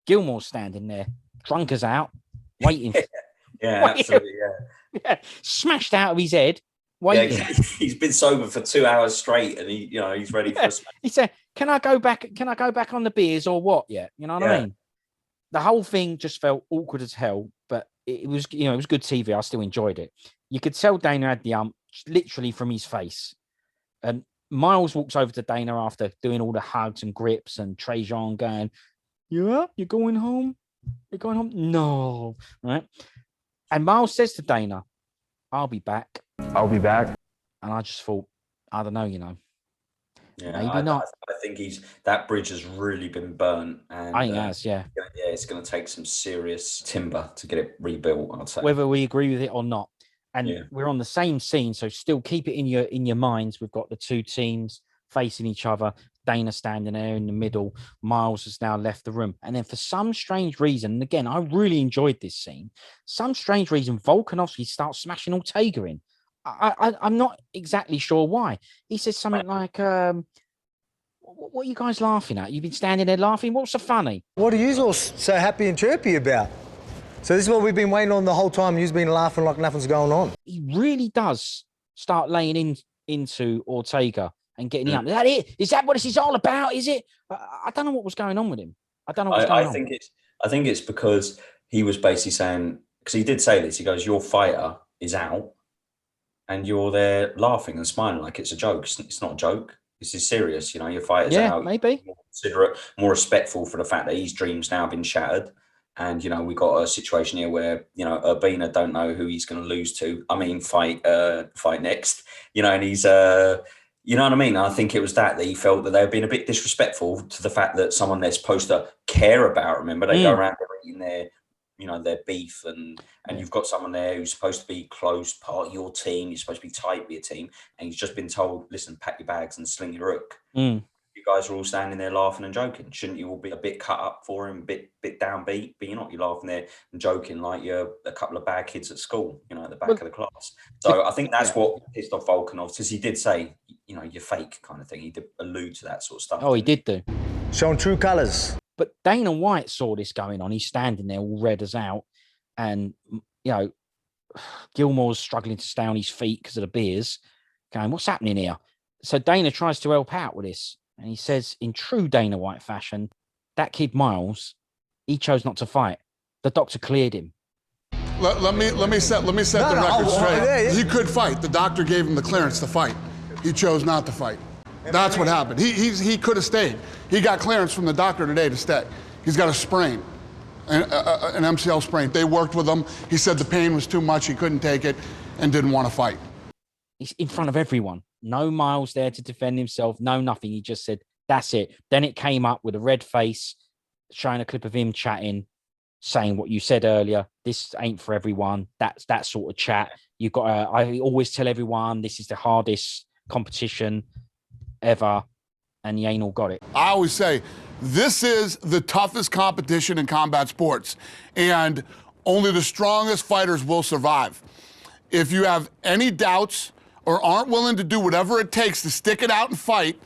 Gilmore's standing there, drunk as out, waiting. Absolutely, yeah. Smashed out of his head, waiting. Yeah, he's been sober for 2 hours straight, and he's ready for. He said, "Can I go back? Can I go back on the beers or what?" Yeah, you know what I mean. The whole thing just felt awkward as hell, but it was, it was good TV. I still enjoyed it. You could tell Dana had the literally from his face. And Miles walks over to Dana after doing all the hugs and grips, and Trajon going, "You up? You going home? You're going home?" "No." Right. And Miles says to Dana, "I'll be back." I'll be back. And I just thought, I don't know, Yeah, maybe not. I think that bridge has really been burnt, and I think it has, yeah. Yeah, it's going to take some serious timber to get it rebuilt, I'd say. Whether we agree with it or not. And we're on the same scene, so still keep it in your minds. We've got the two teams facing each other. Dana standing there in the middle. Miles has now left the room. And then for some strange reason, and again, I really enjoyed this scene, some strange reason, Volkanovski starts smashing Ortega in. I'm not exactly sure why. He says something like, "What are you guys laughing at? You've been standing there laughing. What's so funny?" What are you all so happy and chirpy about? So this is what we've been waiting on the whole time. You've been laughing like nothing's going on. He really does start laying into Ortega and getting him. Is that it? Is that what this is all about? Is it? I don't know what was going on with him. I don't know what's going on. I think it's because he was basically saying, because he did say this, he goes, "Your fighter is out and you're there laughing and smiling like it's a joke." It's not a joke. This is serious. Your fighter's out. Maybe. More considerate, more respectful for the fact that his dream's now been shattered. And, we got a situation here where, Urbina don't know who he's going to lose to. I mean, fight next, and he's, you know what I mean? I think it was that he felt that they were being a bit disrespectful to the fact that someone they're supposed to care about. Remember, they go around eating their, their beef, and you've got someone there who's supposed to be close part of your team. You're supposed to be tight with your team, and he's just been told, "Listen, pack your bags and sling your hook." You guys are all standing there laughing and joking. Shouldn't you all be a bit cut up for him, bit downbeat? But you're not. You're laughing there and joking like you're a couple of bad kids at school, at the back of the class. So I think that's what pissed off Volkanovski, because he did say, you're fake kind of thing. He did allude to that sort of stuff. Oh, he did do. Showing true colours. But Dana White saw this going on. He's standing there all red as out. And, Gilmore's struggling to stay on his feet because of the beers. Going, "What's happening here?" So Dana tries to help out with this. And he says, in true Dana White fashion, that kid Miles, he chose not to fight. The doctor cleared him. Let me set the record straight. He could fight. The doctor gave him the clearance to fight. He chose not to fight. That's what happened. He could have stayed. He got clearance from the doctor today to stay. He's got a sprain, an MCL sprain. They worked with him. He said the pain was too much. He couldn't take it and didn't want to fight. He's in front of everyone. No Miles there to defend himself. No nothing. He just said, "That's it." Then it came up with a red face, showing a clip of him chatting, saying what you said earlier. This ain't for everyone. That's that sort of chat. You've got. I always tell everyone this is the hardest competition ever, and you ain't all got it. I always say this is the toughest competition in combat sports, and only the strongest fighters will survive. If you have any doubts or aren't willing to do whatever it takes to stick it out and fight,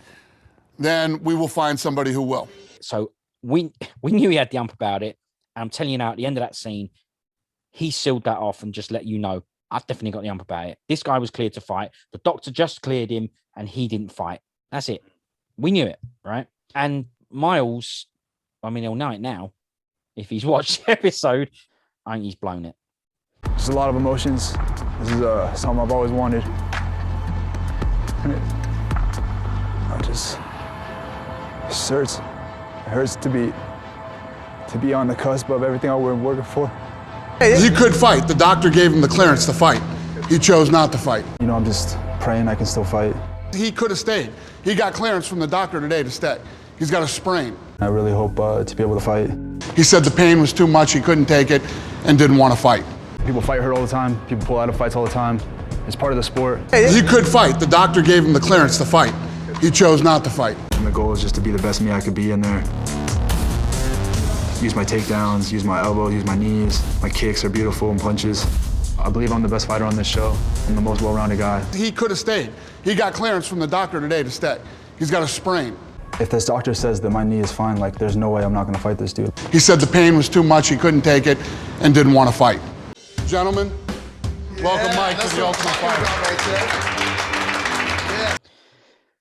then we will find somebody who will. So we knew he had the ump about it. I'm telling you now, at the end of that scene, he sealed that off and just let you know, I've definitely got the ump about it. This guy was cleared to fight. The doctor just cleared him and he didn't fight. That's it. We knew it, right? And Miles, I mean, he'll know it now. If he's watched the episode, I think he's blown it. Just a lot of emotions. This is something I've always wanted. And it hurts. It hurts to be on the cusp of everything I've been working for. He could fight. The doctor gave him the clearance to fight. He chose not to fight. You know, I'm just praying I can still fight. He could have stayed. He got clearance from the doctor today to stay. He's got a sprain. I really hope to be able to fight. He said the pain was too much, he couldn't take it, and didn't want to fight. People fight hurt all the time. People pull out of fights all the time. It's part of the sport. He could fight. The doctor gave him the clearance to fight. He chose not to fight. And the goal is just to be the best me I could be in there. Use my takedowns, use my elbows, use my knees. My kicks are beautiful and punches. I believe I'm the best fighter on this show. I'm the most well-rounded guy. He could have stayed. He got clearance from the doctor today to stay. He's got a sprain. If this doctor says that my knee is fine, like, there's no way I'm not gonna fight this dude. He said the pain was too much, he couldn't take it, and didn't want to fight. Gentlemen, welcome Mike to the Ultimate Fighter.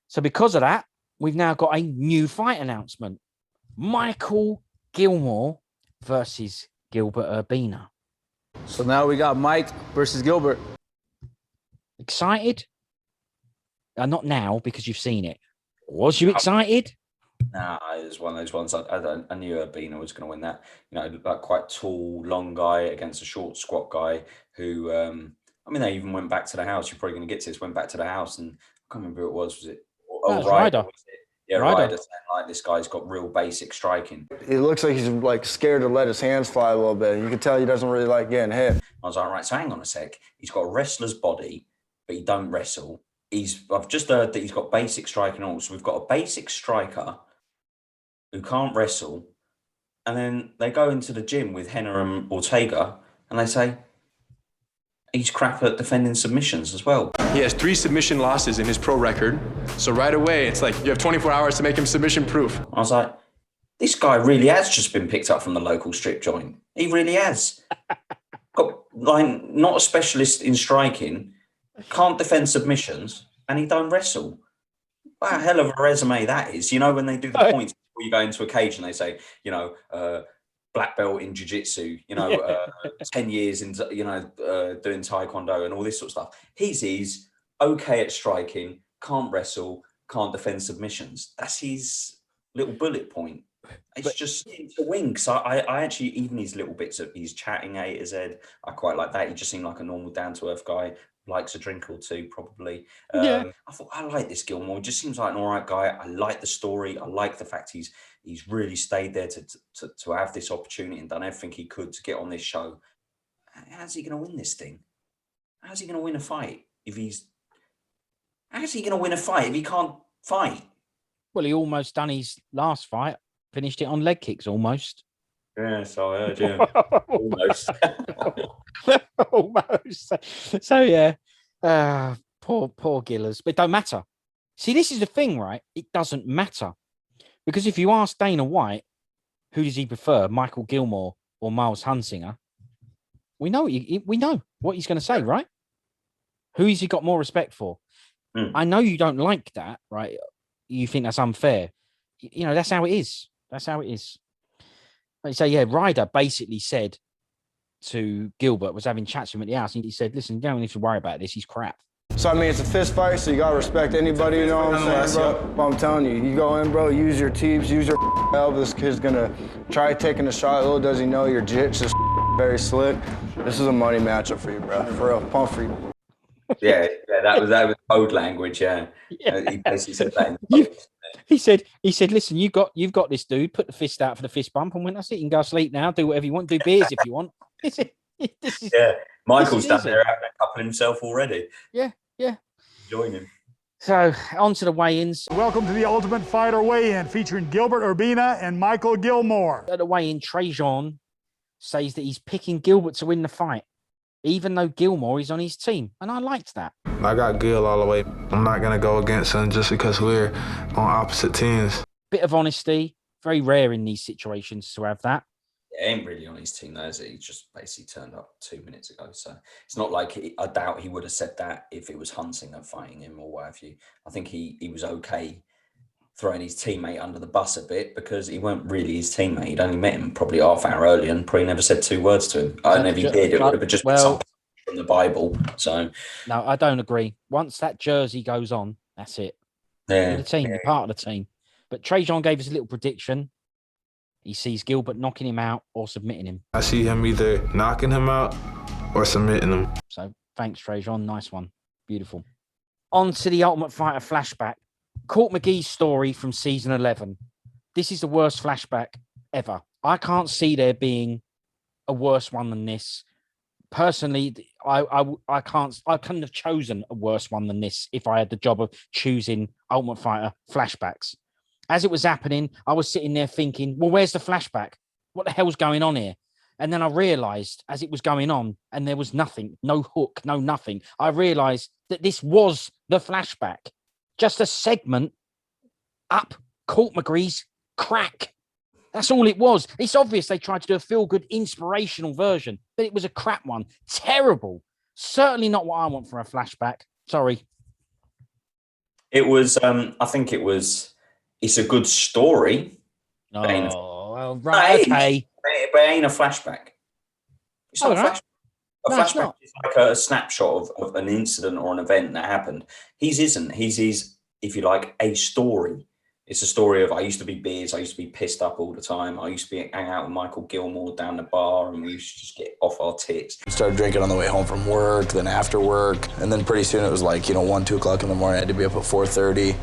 So because of that, we've now got a new fight announcement. Michael Gilmore versus Gilbert Urbina. So now we got Mike versus Gilbert. Excited? Not now, because you've seen it. Was you excited? Nah, it was one of those ones. I knew Urbina was going to win that. You know, like quite tall, long guy against a short, squat guy who, I mean, they even went back to the house. You're probably going to get to this. Went back to the house, and I can't remember who it was. Was it? Oh, Ryder. Was it? Yeah, Ryder. Saying, like, this guy's got real basic striking. He looks like he's like scared to let his hands fly a little bit. You can tell he doesn't really like getting hit. I was like, right, so hang on a sec. He's got a wrestler's body, but he don't wrestle. I've just heard that he's got basic striking also. We've got a basic striker who can't wrestle, and then they go into the gym with Henner and Ortega, and they say he's crap at defending submissions as well. He has 3 submission losses in his pro record, so right away it's like you have 24 hours to make him submission proof. I was like, this guy really has just been picked up from the local strip joint. He really has. Got, like, not a specialist in striking, can't defend submissions, and he don't wrestle. What a hell of a resume that is. You know, when they do the points before you go into a cage and they say, you know, black belt in jiu-jitsu, you know, 10 years in, you know, doing taekwondo and all this sort of stuff. He's okay at striking, can't wrestle, can't defend submissions. That's his little bullet point. It's just a wing. So I actually, even his little bits of he's chatting A to Z, I quite like that. He just seemed like a normal down-to-earth guy. Likes a drink or two, probably. I thought, I like this Gilmore. He just seems like an all right guy. I like the story. I like the fact he's really stayed there to have this opportunity and done everything he could to get on this show. How's he going to win this thing? How's he going to win a fight how's he going to win a fight if he can't fight? Well, he almost done his last fight. Finished it on leg kicks, almost. Yes, I heard, yeah. Almost. Almost. So, yeah. Poor Gillers. But it don't matter. See, this is the thing, right? It doesn't matter. Because if you ask Dana White, who does he prefer, Michael Gilmore or Miles Hunsinger, we know what he's going to say, right? Who has he got more respect for? I know you don't like that, right? You think that's unfair. You know, that's how it is. That's how it is. So, yeah, Ryder basically said to Gilbert, was having chats with him at the house, and he said, listen, you don't need to worry about this. He's crap. So, I mean, it's a fist fight, so you got to respect anybody, you know what I'm saying, bro? But I'm telling you, you go in, bro, use your teeps, use your elbow. This kid's going to try taking a shot. Little does he know your jits is very slick. This is a money matchup for you, bro. For real, pump for you. Yeah, that was code language, yeah. He basically said that. He said, listen, you've got this dude, put the fist out for the fist bump, and when that's it, you can go sleep now, do whatever you want, do beers if you want. Michael's down there having a couple himself already. Yeah. Join him. So, on to the weigh-ins. Welcome to the Ultimate Fighter weigh-in, featuring Gilbert Urbina and Michael Gilmore. At the weigh-in, Trajon says that he's picking Gilbert to win the fight, even though Gilmore is on his team, and I liked that. I got Gil all the way. I'm not going to go against him just because we're on opposite teams. Bit of honesty, very rare in these situations to have that. Yeah, he ain't really on his team, though, is he? He just basically turned up 2 minutes ago. So it's not like I doubt he would have said that if it was Hunsinger fighting him or what have you. I think he was okay throwing his teammate under the bus a bit because he weren't really his teammate. He'd only met him probably half hour earlier and probably never said 2 words to him. And if he did, it would have just been something from the Bible. So no, I don't agree. Once that jersey goes on, that's it. Yeah, you're the team. You're part of the team. But Trajon gave us a little prediction. He sees Gilbert knocking him out or submitting him. I see him either knocking him out or submitting him. So thanks, Trajon. Nice one. Beautiful. On to the Ultimate Fighter flashback. Court McGee's story from season 11. This is the worst flashback ever. I can't see there being a worse one than this. Personally, I couldn't have chosen a worse one than this if I had the job of choosing Ultimate Fighter flashbacks. As it was happening, I was sitting there thinking, well, where's the flashback? What the hell's going on here? And then I realized as it was going on and there was nothing, no hook, no nothing. I realized that this was the flashback. Just a segment up Court McGee's crack. That's all it was. It's obvious they tried to do a feel-good, inspirational version, but it was a crap one. Terrible. Certainly not what I want for a flashback. Sorry. It was, I think it's a good story. Oh, well, right, okay. But it ain't a flashback. It's not a flashback. A flashback is like a snapshot of an incident or an event that happened. His isn't. His is, if you like, a story. It's a story of I used to be beers. I used to be pissed up all the time. I used to hang out with Michael Gilmore down the bar, and we used to just get off our tits. Started drinking on the way home from work, then after work, and then pretty soon it was like 1, 2 o'clock in the morning. I had to be up at 4:30,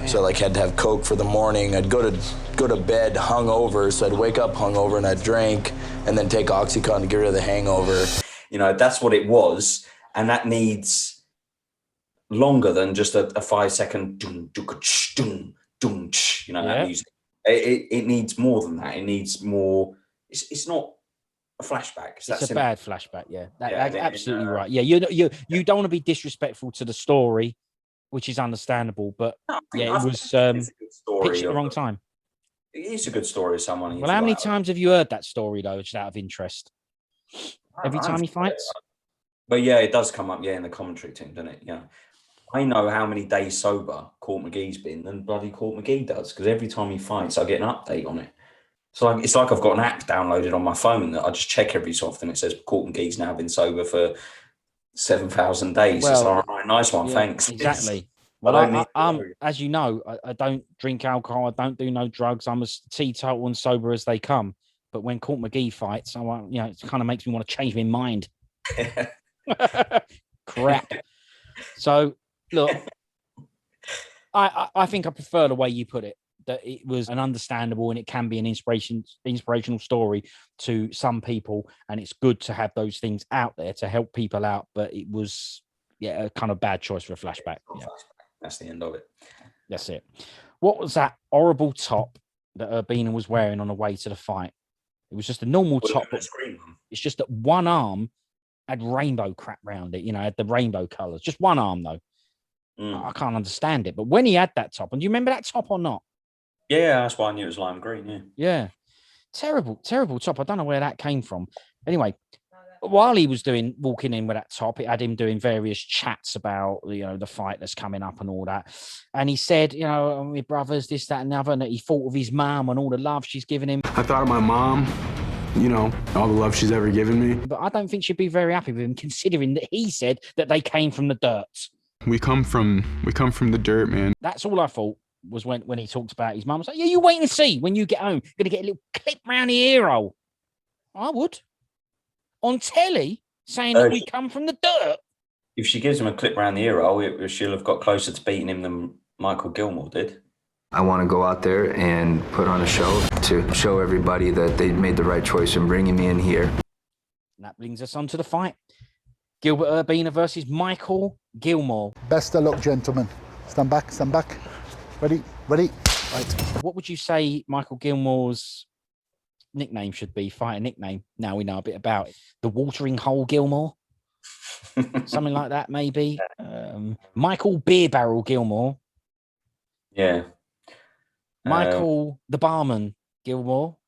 so I had to have Coke for the morning. I'd go to bed hungover, so I'd wake up hungover and I'd drink, and then take OxyContin to get rid of the hangover. That's what it was, and that needs longer than just a 5-second that music. It needs more than that. It needs more. It's not a flashback. It's a bad flashback. Yeah, that's absolutely right. Yeah, you don't want to be disrespectful to the story, which is understandable. But it was pitched at the wrong time. It is a good story of someone. Well, how many times have you heard that story though, just out of interest? Every time he fights? But yeah, it does come up, in the commentary team, doesn't it? Yeah. I know how many days sober Court McGee's been than bloody Court McGee does, because every time he fights, I get an update on it. So it's like I've got an app downloaded on my phone that I just check every so often. It says Court McGee's now been sober for 7,000 days. Well, it's like, all right, nice one, thanks. Exactly. Well, as you know, I don't drink alcohol. I don't do no drugs. I'm as teetotal and sober as they come. But when Court McGee fights, I want, it kind of makes me want to change my mind. Crap. So, look, I think I prefer the way you put it, that it was an understandable and it can be an inspirational story to some people, and it's good to have those things out there to help people out. But it was, a kind of bad choice for a flashback. Yeah. That's the end of it. That's it. What was that horrible top that Urbina was wearing on the way to the fight? It was just a normal top. But it's just that one arm had rainbow crap around it, had the rainbow colors. Just one arm, though. I can't understand it. But when he had that top, and do you remember that top or not? Yeah, that's why I knew it was lime green, Yeah. Terrible, terrible top. I don't know where that came from. Anyway, while he was walking in with that top, it had him doing various chats about, the fight that's coming up and all that. And he said, my brothers, this, that, and the other, and that he thought of his mum and all the love she's given him. I thought of my mom, all the love she's ever given me. But I don't think she'd be very happy with him, considering that he said that they came from the dirt. We come from the dirt, man. That's all I thought was when he talked about his mum. I was like, yeah, you wait and see when you get home. You're going to get a little clip round the ear hole. I would. On telly, saying that we come from the dirt. If she gives him a clip round the ear hole, she'll have got closer to beating him than Michael Gilmore did. I want to go out there and put on a show to show everybody that they made the right choice in bringing me in here. And that brings us on to the fight. Gilbert Urbina versus Michael Gilmore. Best of luck, gentlemen. Stand back. Ready. Right. What would you say Michael Gilmore's nickname should be, fighter nickname? Now we know a bit about it. The Watering Hole Gilmore? Something like that, maybe. Michael Beer Barrel Gilmore. Yeah. Michael the Barman Gilmore.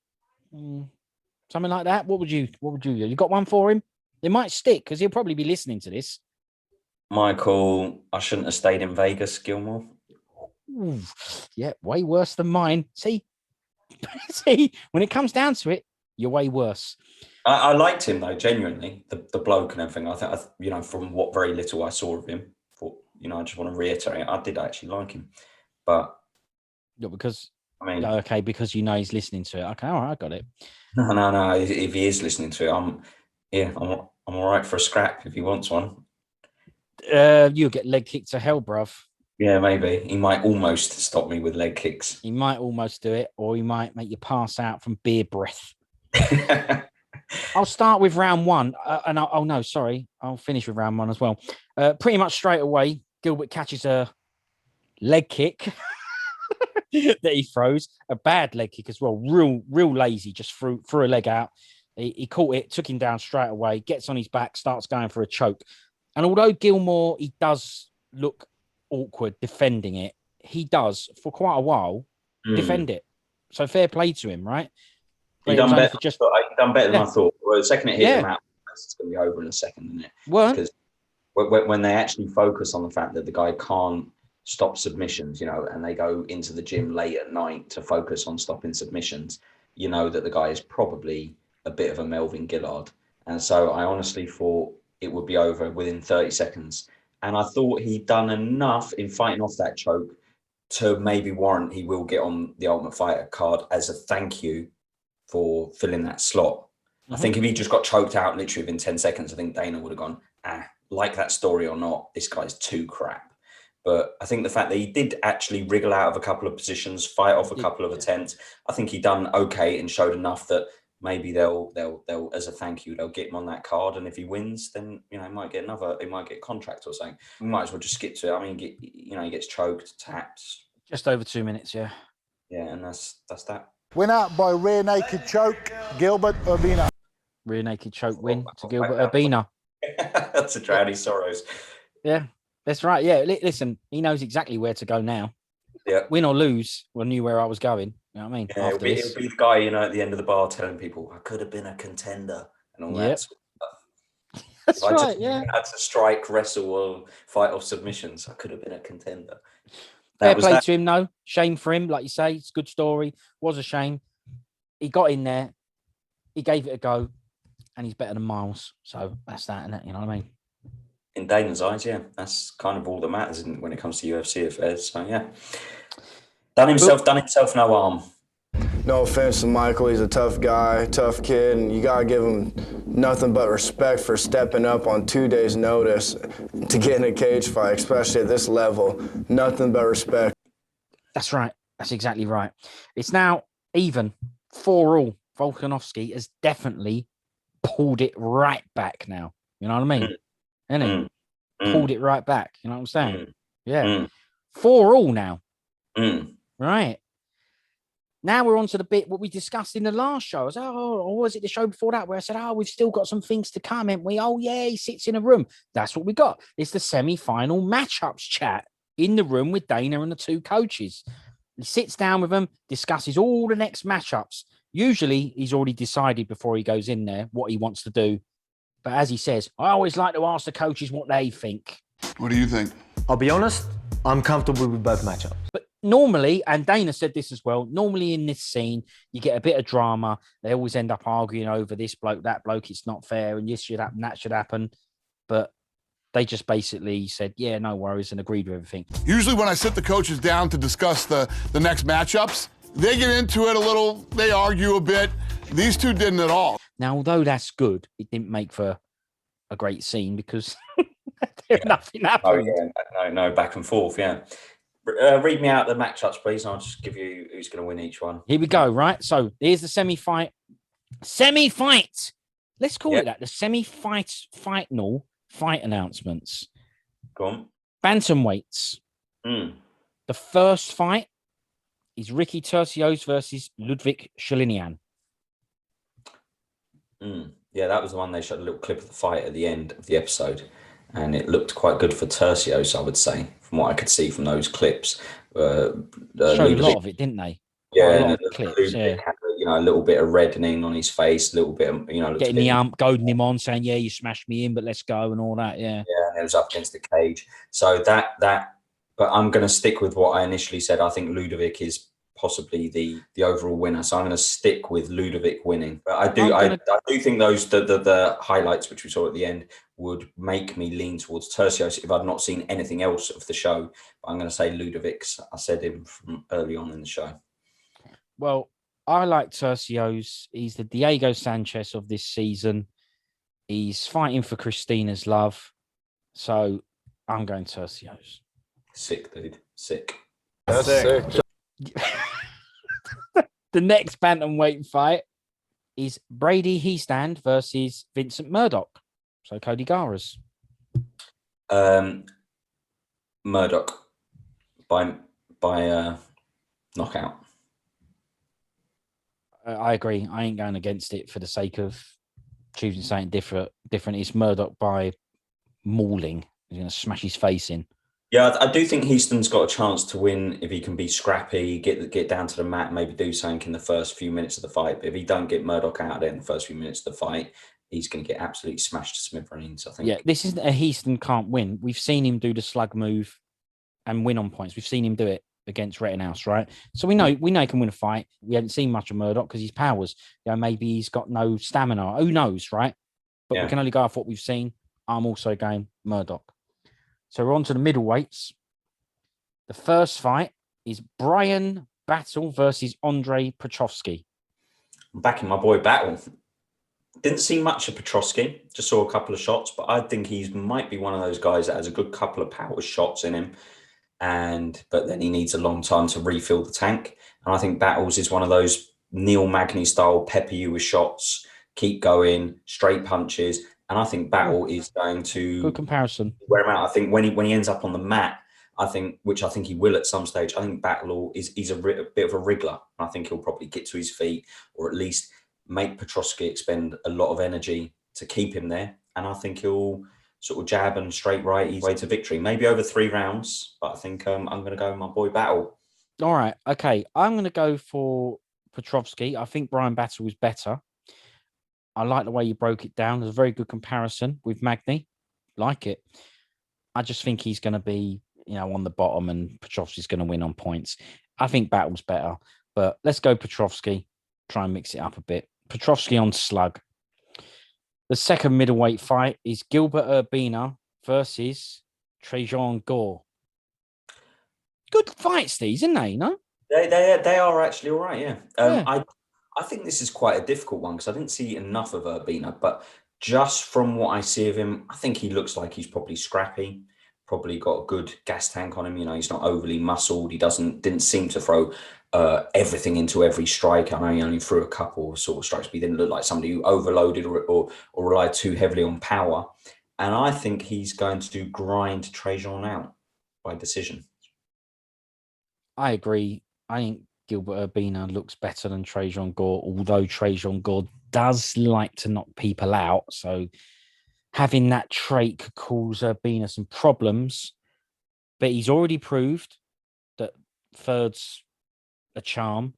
Something like that. What would you do? You got one for him? It might stick because he'll probably be listening to this. Michael, I shouldn't have stayed in Vegas, Gilmore. Ooh, yeah, way worse than mine. See, when it comes down to it, you're way worse. I liked him though, genuinely, the bloke and everything. I think, from what very little I saw of him, I just want to reiterate, I did actually like him, but because because he's listening to it. Okay, all right, I got it. No. If he is listening to it, I'm all right for a scrap if he wants one. You'll get leg kicked to hell, bruv. Yeah, maybe. He might almost stop me with leg kicks. He might almost do it, or he might make you pass out from beer breath. I'll start with round one. I'll finish with round one as well. Pretty much straight away, Gilbert catches a leg kick that he throws. A bad leg kick as well. Real lazy, just threw a leg out. He caught it, took him down straight away, gets on his back, starts going for a choke. And although Gilmore, he does look awkward defending it, he does for quite a while defend it. So fair play to him, right? He done better. Done better than I thought. Well, the second it hit him out, it's going to be over in a second, isn't it? What? Because when they actually focus on the fact that the guy can't stop submissions, and they go into the gym late at night to focus on stopping submissions, that the guy is probably a bit of a Melvin Gillard. And so I honestly thought it would be over within 30 seconds. And I thought he'd done enough in fighting off that choke to maybe warrant he will get on the Ultimate Fighter card as a thank you for filling that slot. I think if he just got choked out literally within 10 seconds, I think Dana would have gone, like that story or not, this guy's too crap. But I think the fact that he did actually wriggle out of a couple of positions, fight off a couple of attempts, I think he done okay and showed enough that maybe they'll as a thank you, they'll get him on that card. And if he wins, then, he might get a contract or something. We might as well just skip to it. I mean, he gets choked, tapped. Just over 2 minutes, yeah. Yeah, and that's that. Winner by rear naked choke, Gilbert Urbina. Rear naked choke win to Gilbert Urbina. That's a drowning sorrows. Yeah, that's right. Yeah, listen, he knows exactly where to go now. Yeah. Win or lose, I knew where I was going. You know what I mean? Yeah, it'll be the guy, at the end of the bar telling people, I could have been a contender and all that sort of stuff. That's right, I had to strike, wrestle, or fight off submissions. I could have been a contender. Fair play to him, though. Shame for him, like you say. It's a good story. Was a shame. He got in there. He gave it a go. And he's better than Miles. So that's that, isn't it? You know what I mean? In Dana's eyes, yeah. That's kind of all that matters, isn't it, when it comes to UFC affairs. So, yeah. Done himself no harm. No offense to Michael, he's a tough guy, tough kid, and you gotta give him nothing but respect for stepping up on 2 days' notice to get in a cage fight, especially at this level. Nothing but respect. That's right. That's exactly right. It's now even 4-4. Volkanovski has definitely pulled it right back now. You know what I mean? Isn't he? Pulled it right back. You know what I'm saying? Yeah. 4-4 now. Right. Now we're on to the bit what we discussed in the last show. I was, or was it the show before that where I said, we've still got some things to come, haven't we? Oh, yeah, he sits in a room. That's what we got. It's the semi-final matchups chat in the room with Dana and the two coaches. He sits down with them, discusses all the next matchups. Usually he's already decided before he goes in there what he wants to do. But as he says, I always like to ask the coaches what they think. What do you think? I'll be honest, I'm comfortable with both matchups. But normally, and Dana said this as well, normally in this scene, you get a bit of drama. They always end up arguing over this bloke, that bloke, it's not fair, and this should happen, that should happen. But they just basically said, yeah, no worries, and agreed with everything. Usually when I sit the coaches down to discuss the next matchups, they get into it a little, they argue a bit. These two didn't at all. Now, although that's good, it didn't make for a great scene because nothing happened. No, back and forth, yeah. Read me out the matchups, please, and I'll just give you who's going to win each one. Here we go, right? So here's the semi-fight. Let's call it that. The semi-final fight announcements. Go on. Bantamweights. The first fight is Ricky Tertios versus Ludwig Shelinian. Yeah, that was the one they showed a little clip of the fight at the end of the episode. And it looked quite good for Tertios, I would say, from what I could see from those clips. Showed a lot of it, didn't they? Yeah, clips, yeah. Had, a little bit of reddening on his face, a little bit of, getting the ump, goading him on, saying, yeah, you smashed me in, but let's go and all that, yeah. Yeah, and it was up against the cage. So that but I'm going to stick with what I initially said. I think Ludwig is possibly the overall winner, so I'm going to stick with Ludwig winning. But I do think those the highlights which we saw at the end would make me lean towards Tertios if I'd not seen anything else of the show. But I'm going to say Ludwig. I said him from early on in the show. Well, I like Tertios. He's the Diego Sanchez of this season. He's fighting for Christina's love. So I'm going Tertios. Sick, dude. Sick. That's sick. The next bantamweight fight is Brady Heastand versus Vincent Murdoch. So Cody Garas. Murdoch by knockout. I agree. I ain't going against it for the sake of choosing something different. It's Murdoch by mauling. He's going to smash his face in. Yeah, I do think Heaston's got a chance to win if he can be scrappy, get down to the mat, maybe do something in the first few minutes of the fight. But if he don't get Murdoch out there in the first few minutes of the fight, he's going to get absolutely smashed to smithereens, I think. Yeah, this isn't a Heaston can't win. We've seen him do the slug move and win on points. We've seen him do it against Rittenhouse, right? So we know he can win a fight. We haven't seen much of Murdoch because his powers. Maybe he's got no stamina. Who knows, right? But we can only go off what we've seen. I'm also going Murdoch. So we're on to the middleweights. The first fight is Brian Battle versus Andre Petrovsky. I'm backing my boy Battle. Didn't see much of Petrovsky. Just saw a couple of shots, but I think he might be one of those guys that has a good couple of power shots in him. But then he needs a long time to refill the tank. And I think Battles is one of those Neil Magny style pepper you with shots, keep going, straight punches. And I think Battle is going to good comparison. Wear him out. I think when he ends up on the mat, which I think he will at some stage. I think Battle he's a bit of a wriggler. I think he'll probably get to his feet or at least make Petrovsky expend a lot of energy to keep him there. And I think he'll sort of jab and straight right his way to victory. Maybe over 3 rounds, but I think I'm going to go with my boy Battle. All right, okay. I'm going to go for Petrovsky. I think Brian Battle is better. I like the way you broke it down. There's a very good comparison with Magny. Like it. I just think he's going to be, on the bottom and Petrovsky's going to win on points. I think Battle's better, but let's go Petrovsky. Try and mix it up a bit. Petrovsky on slug. The second middleweight fight is Gilbert Urbina versus Trajon Gore. Good fights, these, isn't they? No, they are actually all right. Yeah. I think this is quite a difficult one because I didn't see enough of Urbina, but just from what I see of him, I think he looks like he's probably scrappy, probably got a good gas tank on him. He's not overly muscled. He didn't seem to throw everything into every strike. I know he only threw a couple sort of strikes, but he didn't look like somebody who overloaded or relied too heavily on power. And I think he's going to grind Trajon out by decision. I agree. I think Gilbert Urbina looks better than Trajon Gore, although Trajon Gore does like to knock people out. So having that trait could cause Urbina some problems. But he's already proved that third's a charm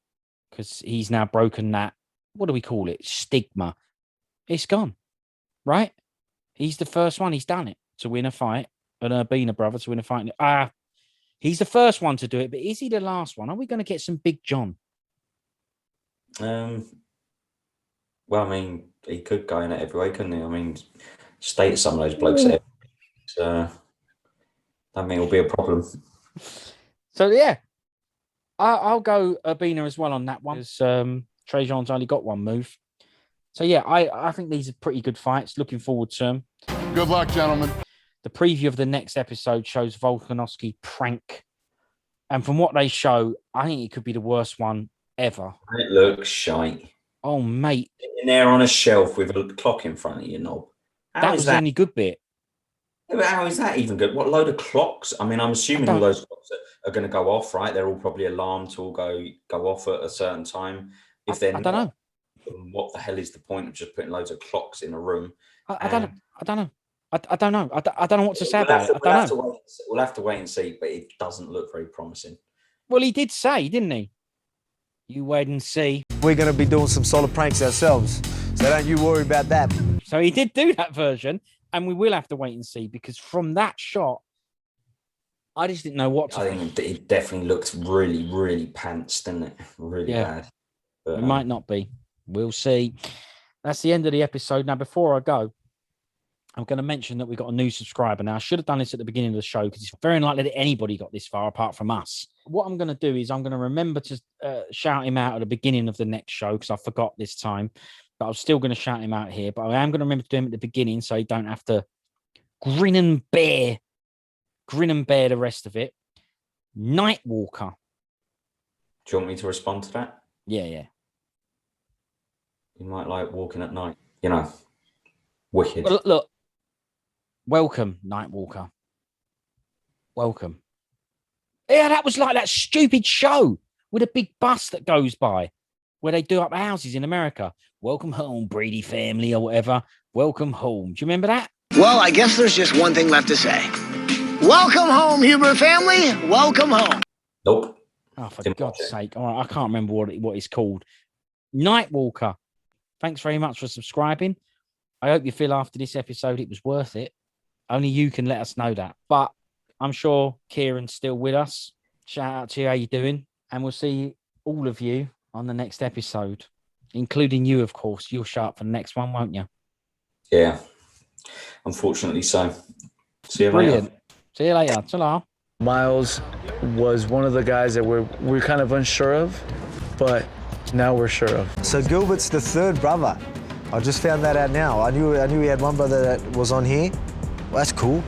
because he's now broken that, what do we call it? Stigma. It's gone, right? He's the first one. He's done it to win a fight. An Urbina brother to win a fight. He's the first one to do it, but is he the last one? Are we going to get some Big John? Well, I mean, he could go in it every way, couldn't he? I mean, state some of those blokes there. So, I mean, it'll be a problem. So, yeah, I'll go Urbina as well on that one because Trajon's only got one move. So, yeah, I think these are pretty good fights. Looking forward to them. Good luck, gentlemen. The preview of the next episode shows Volkanovski prank. And from what they show, I think it could be the worst one ever. It looks shite. Oh, mate. Sitting there on a shelf with a clock in front of you, knob. That was the only good bit. Yeah, but how is that even good? What load of clocks? I mean, I'm assuming all those clocks are going to go off, right? They're all probably alarmed to all go off at a certain time. If they're not, I don't know. What the hell is the point of just putting loads of clocks in a room? I don't know. I don't know. I don't know. I don't know what to say about it. We'll have to wait and see, but it doesn't look very promising. Well, he did say, didn't he? You wait and see. We're going to be doing some solo pranks ourselves, so don't you worry about that. So he did do that version, and we will have to wait and see, because from that shot, I just didn't know what to I think it definitely looked really, really pants, didn't it? Really bad. But, it might not be. We'll see. That's the end of the episode. Now, before I go, I'm going to mention that we got a new subscriber. Now, I should have done this at the beginning of the show because it's very unlikely that anybody got this far apart from us. What I'm going to do is I'm going to remember to shout him out at the beginning of the next show because I forgot this time. But I'm still going to shout him out here. But I am going to remember to do him at the beginning so you don't have to grin and bear the rest of it. Nightwalker. do you want me to respond to that? Yeah. You might like walking at night. You know, wicked. Well, look. Welcome, Nightwalker. Welcome. Yeah, that was like that stupid show with a big bus that goes by where they do up houses in America. Welcome home, Brady family or whatever. Welcome home. Do you remember that? Well, I guess there's just one thing left to say. Welcome home, Huber family. Welcome home. Nope. Oh, for God's sake. All right, I can't remember what it's called. Nightwalker. Thanks very much for subscribing. I hope you feel after this episode it was worth it. Only you can let us know that. But I'm sure Kieran's still with us. Shout out to you. How you doing? And we'll see all of you on the next episode, including you, of course. You'll show up for the next one, won't you? Yeah. Unfortunately so. See you Brilliant. later. See you later. Ta-ra. Miles was one of the guys that we're kind of unsure of, but now we're sure of. So Gilbert's the third brother. I just found that out now. I knew he had one brother that was on here. Well, that's cool.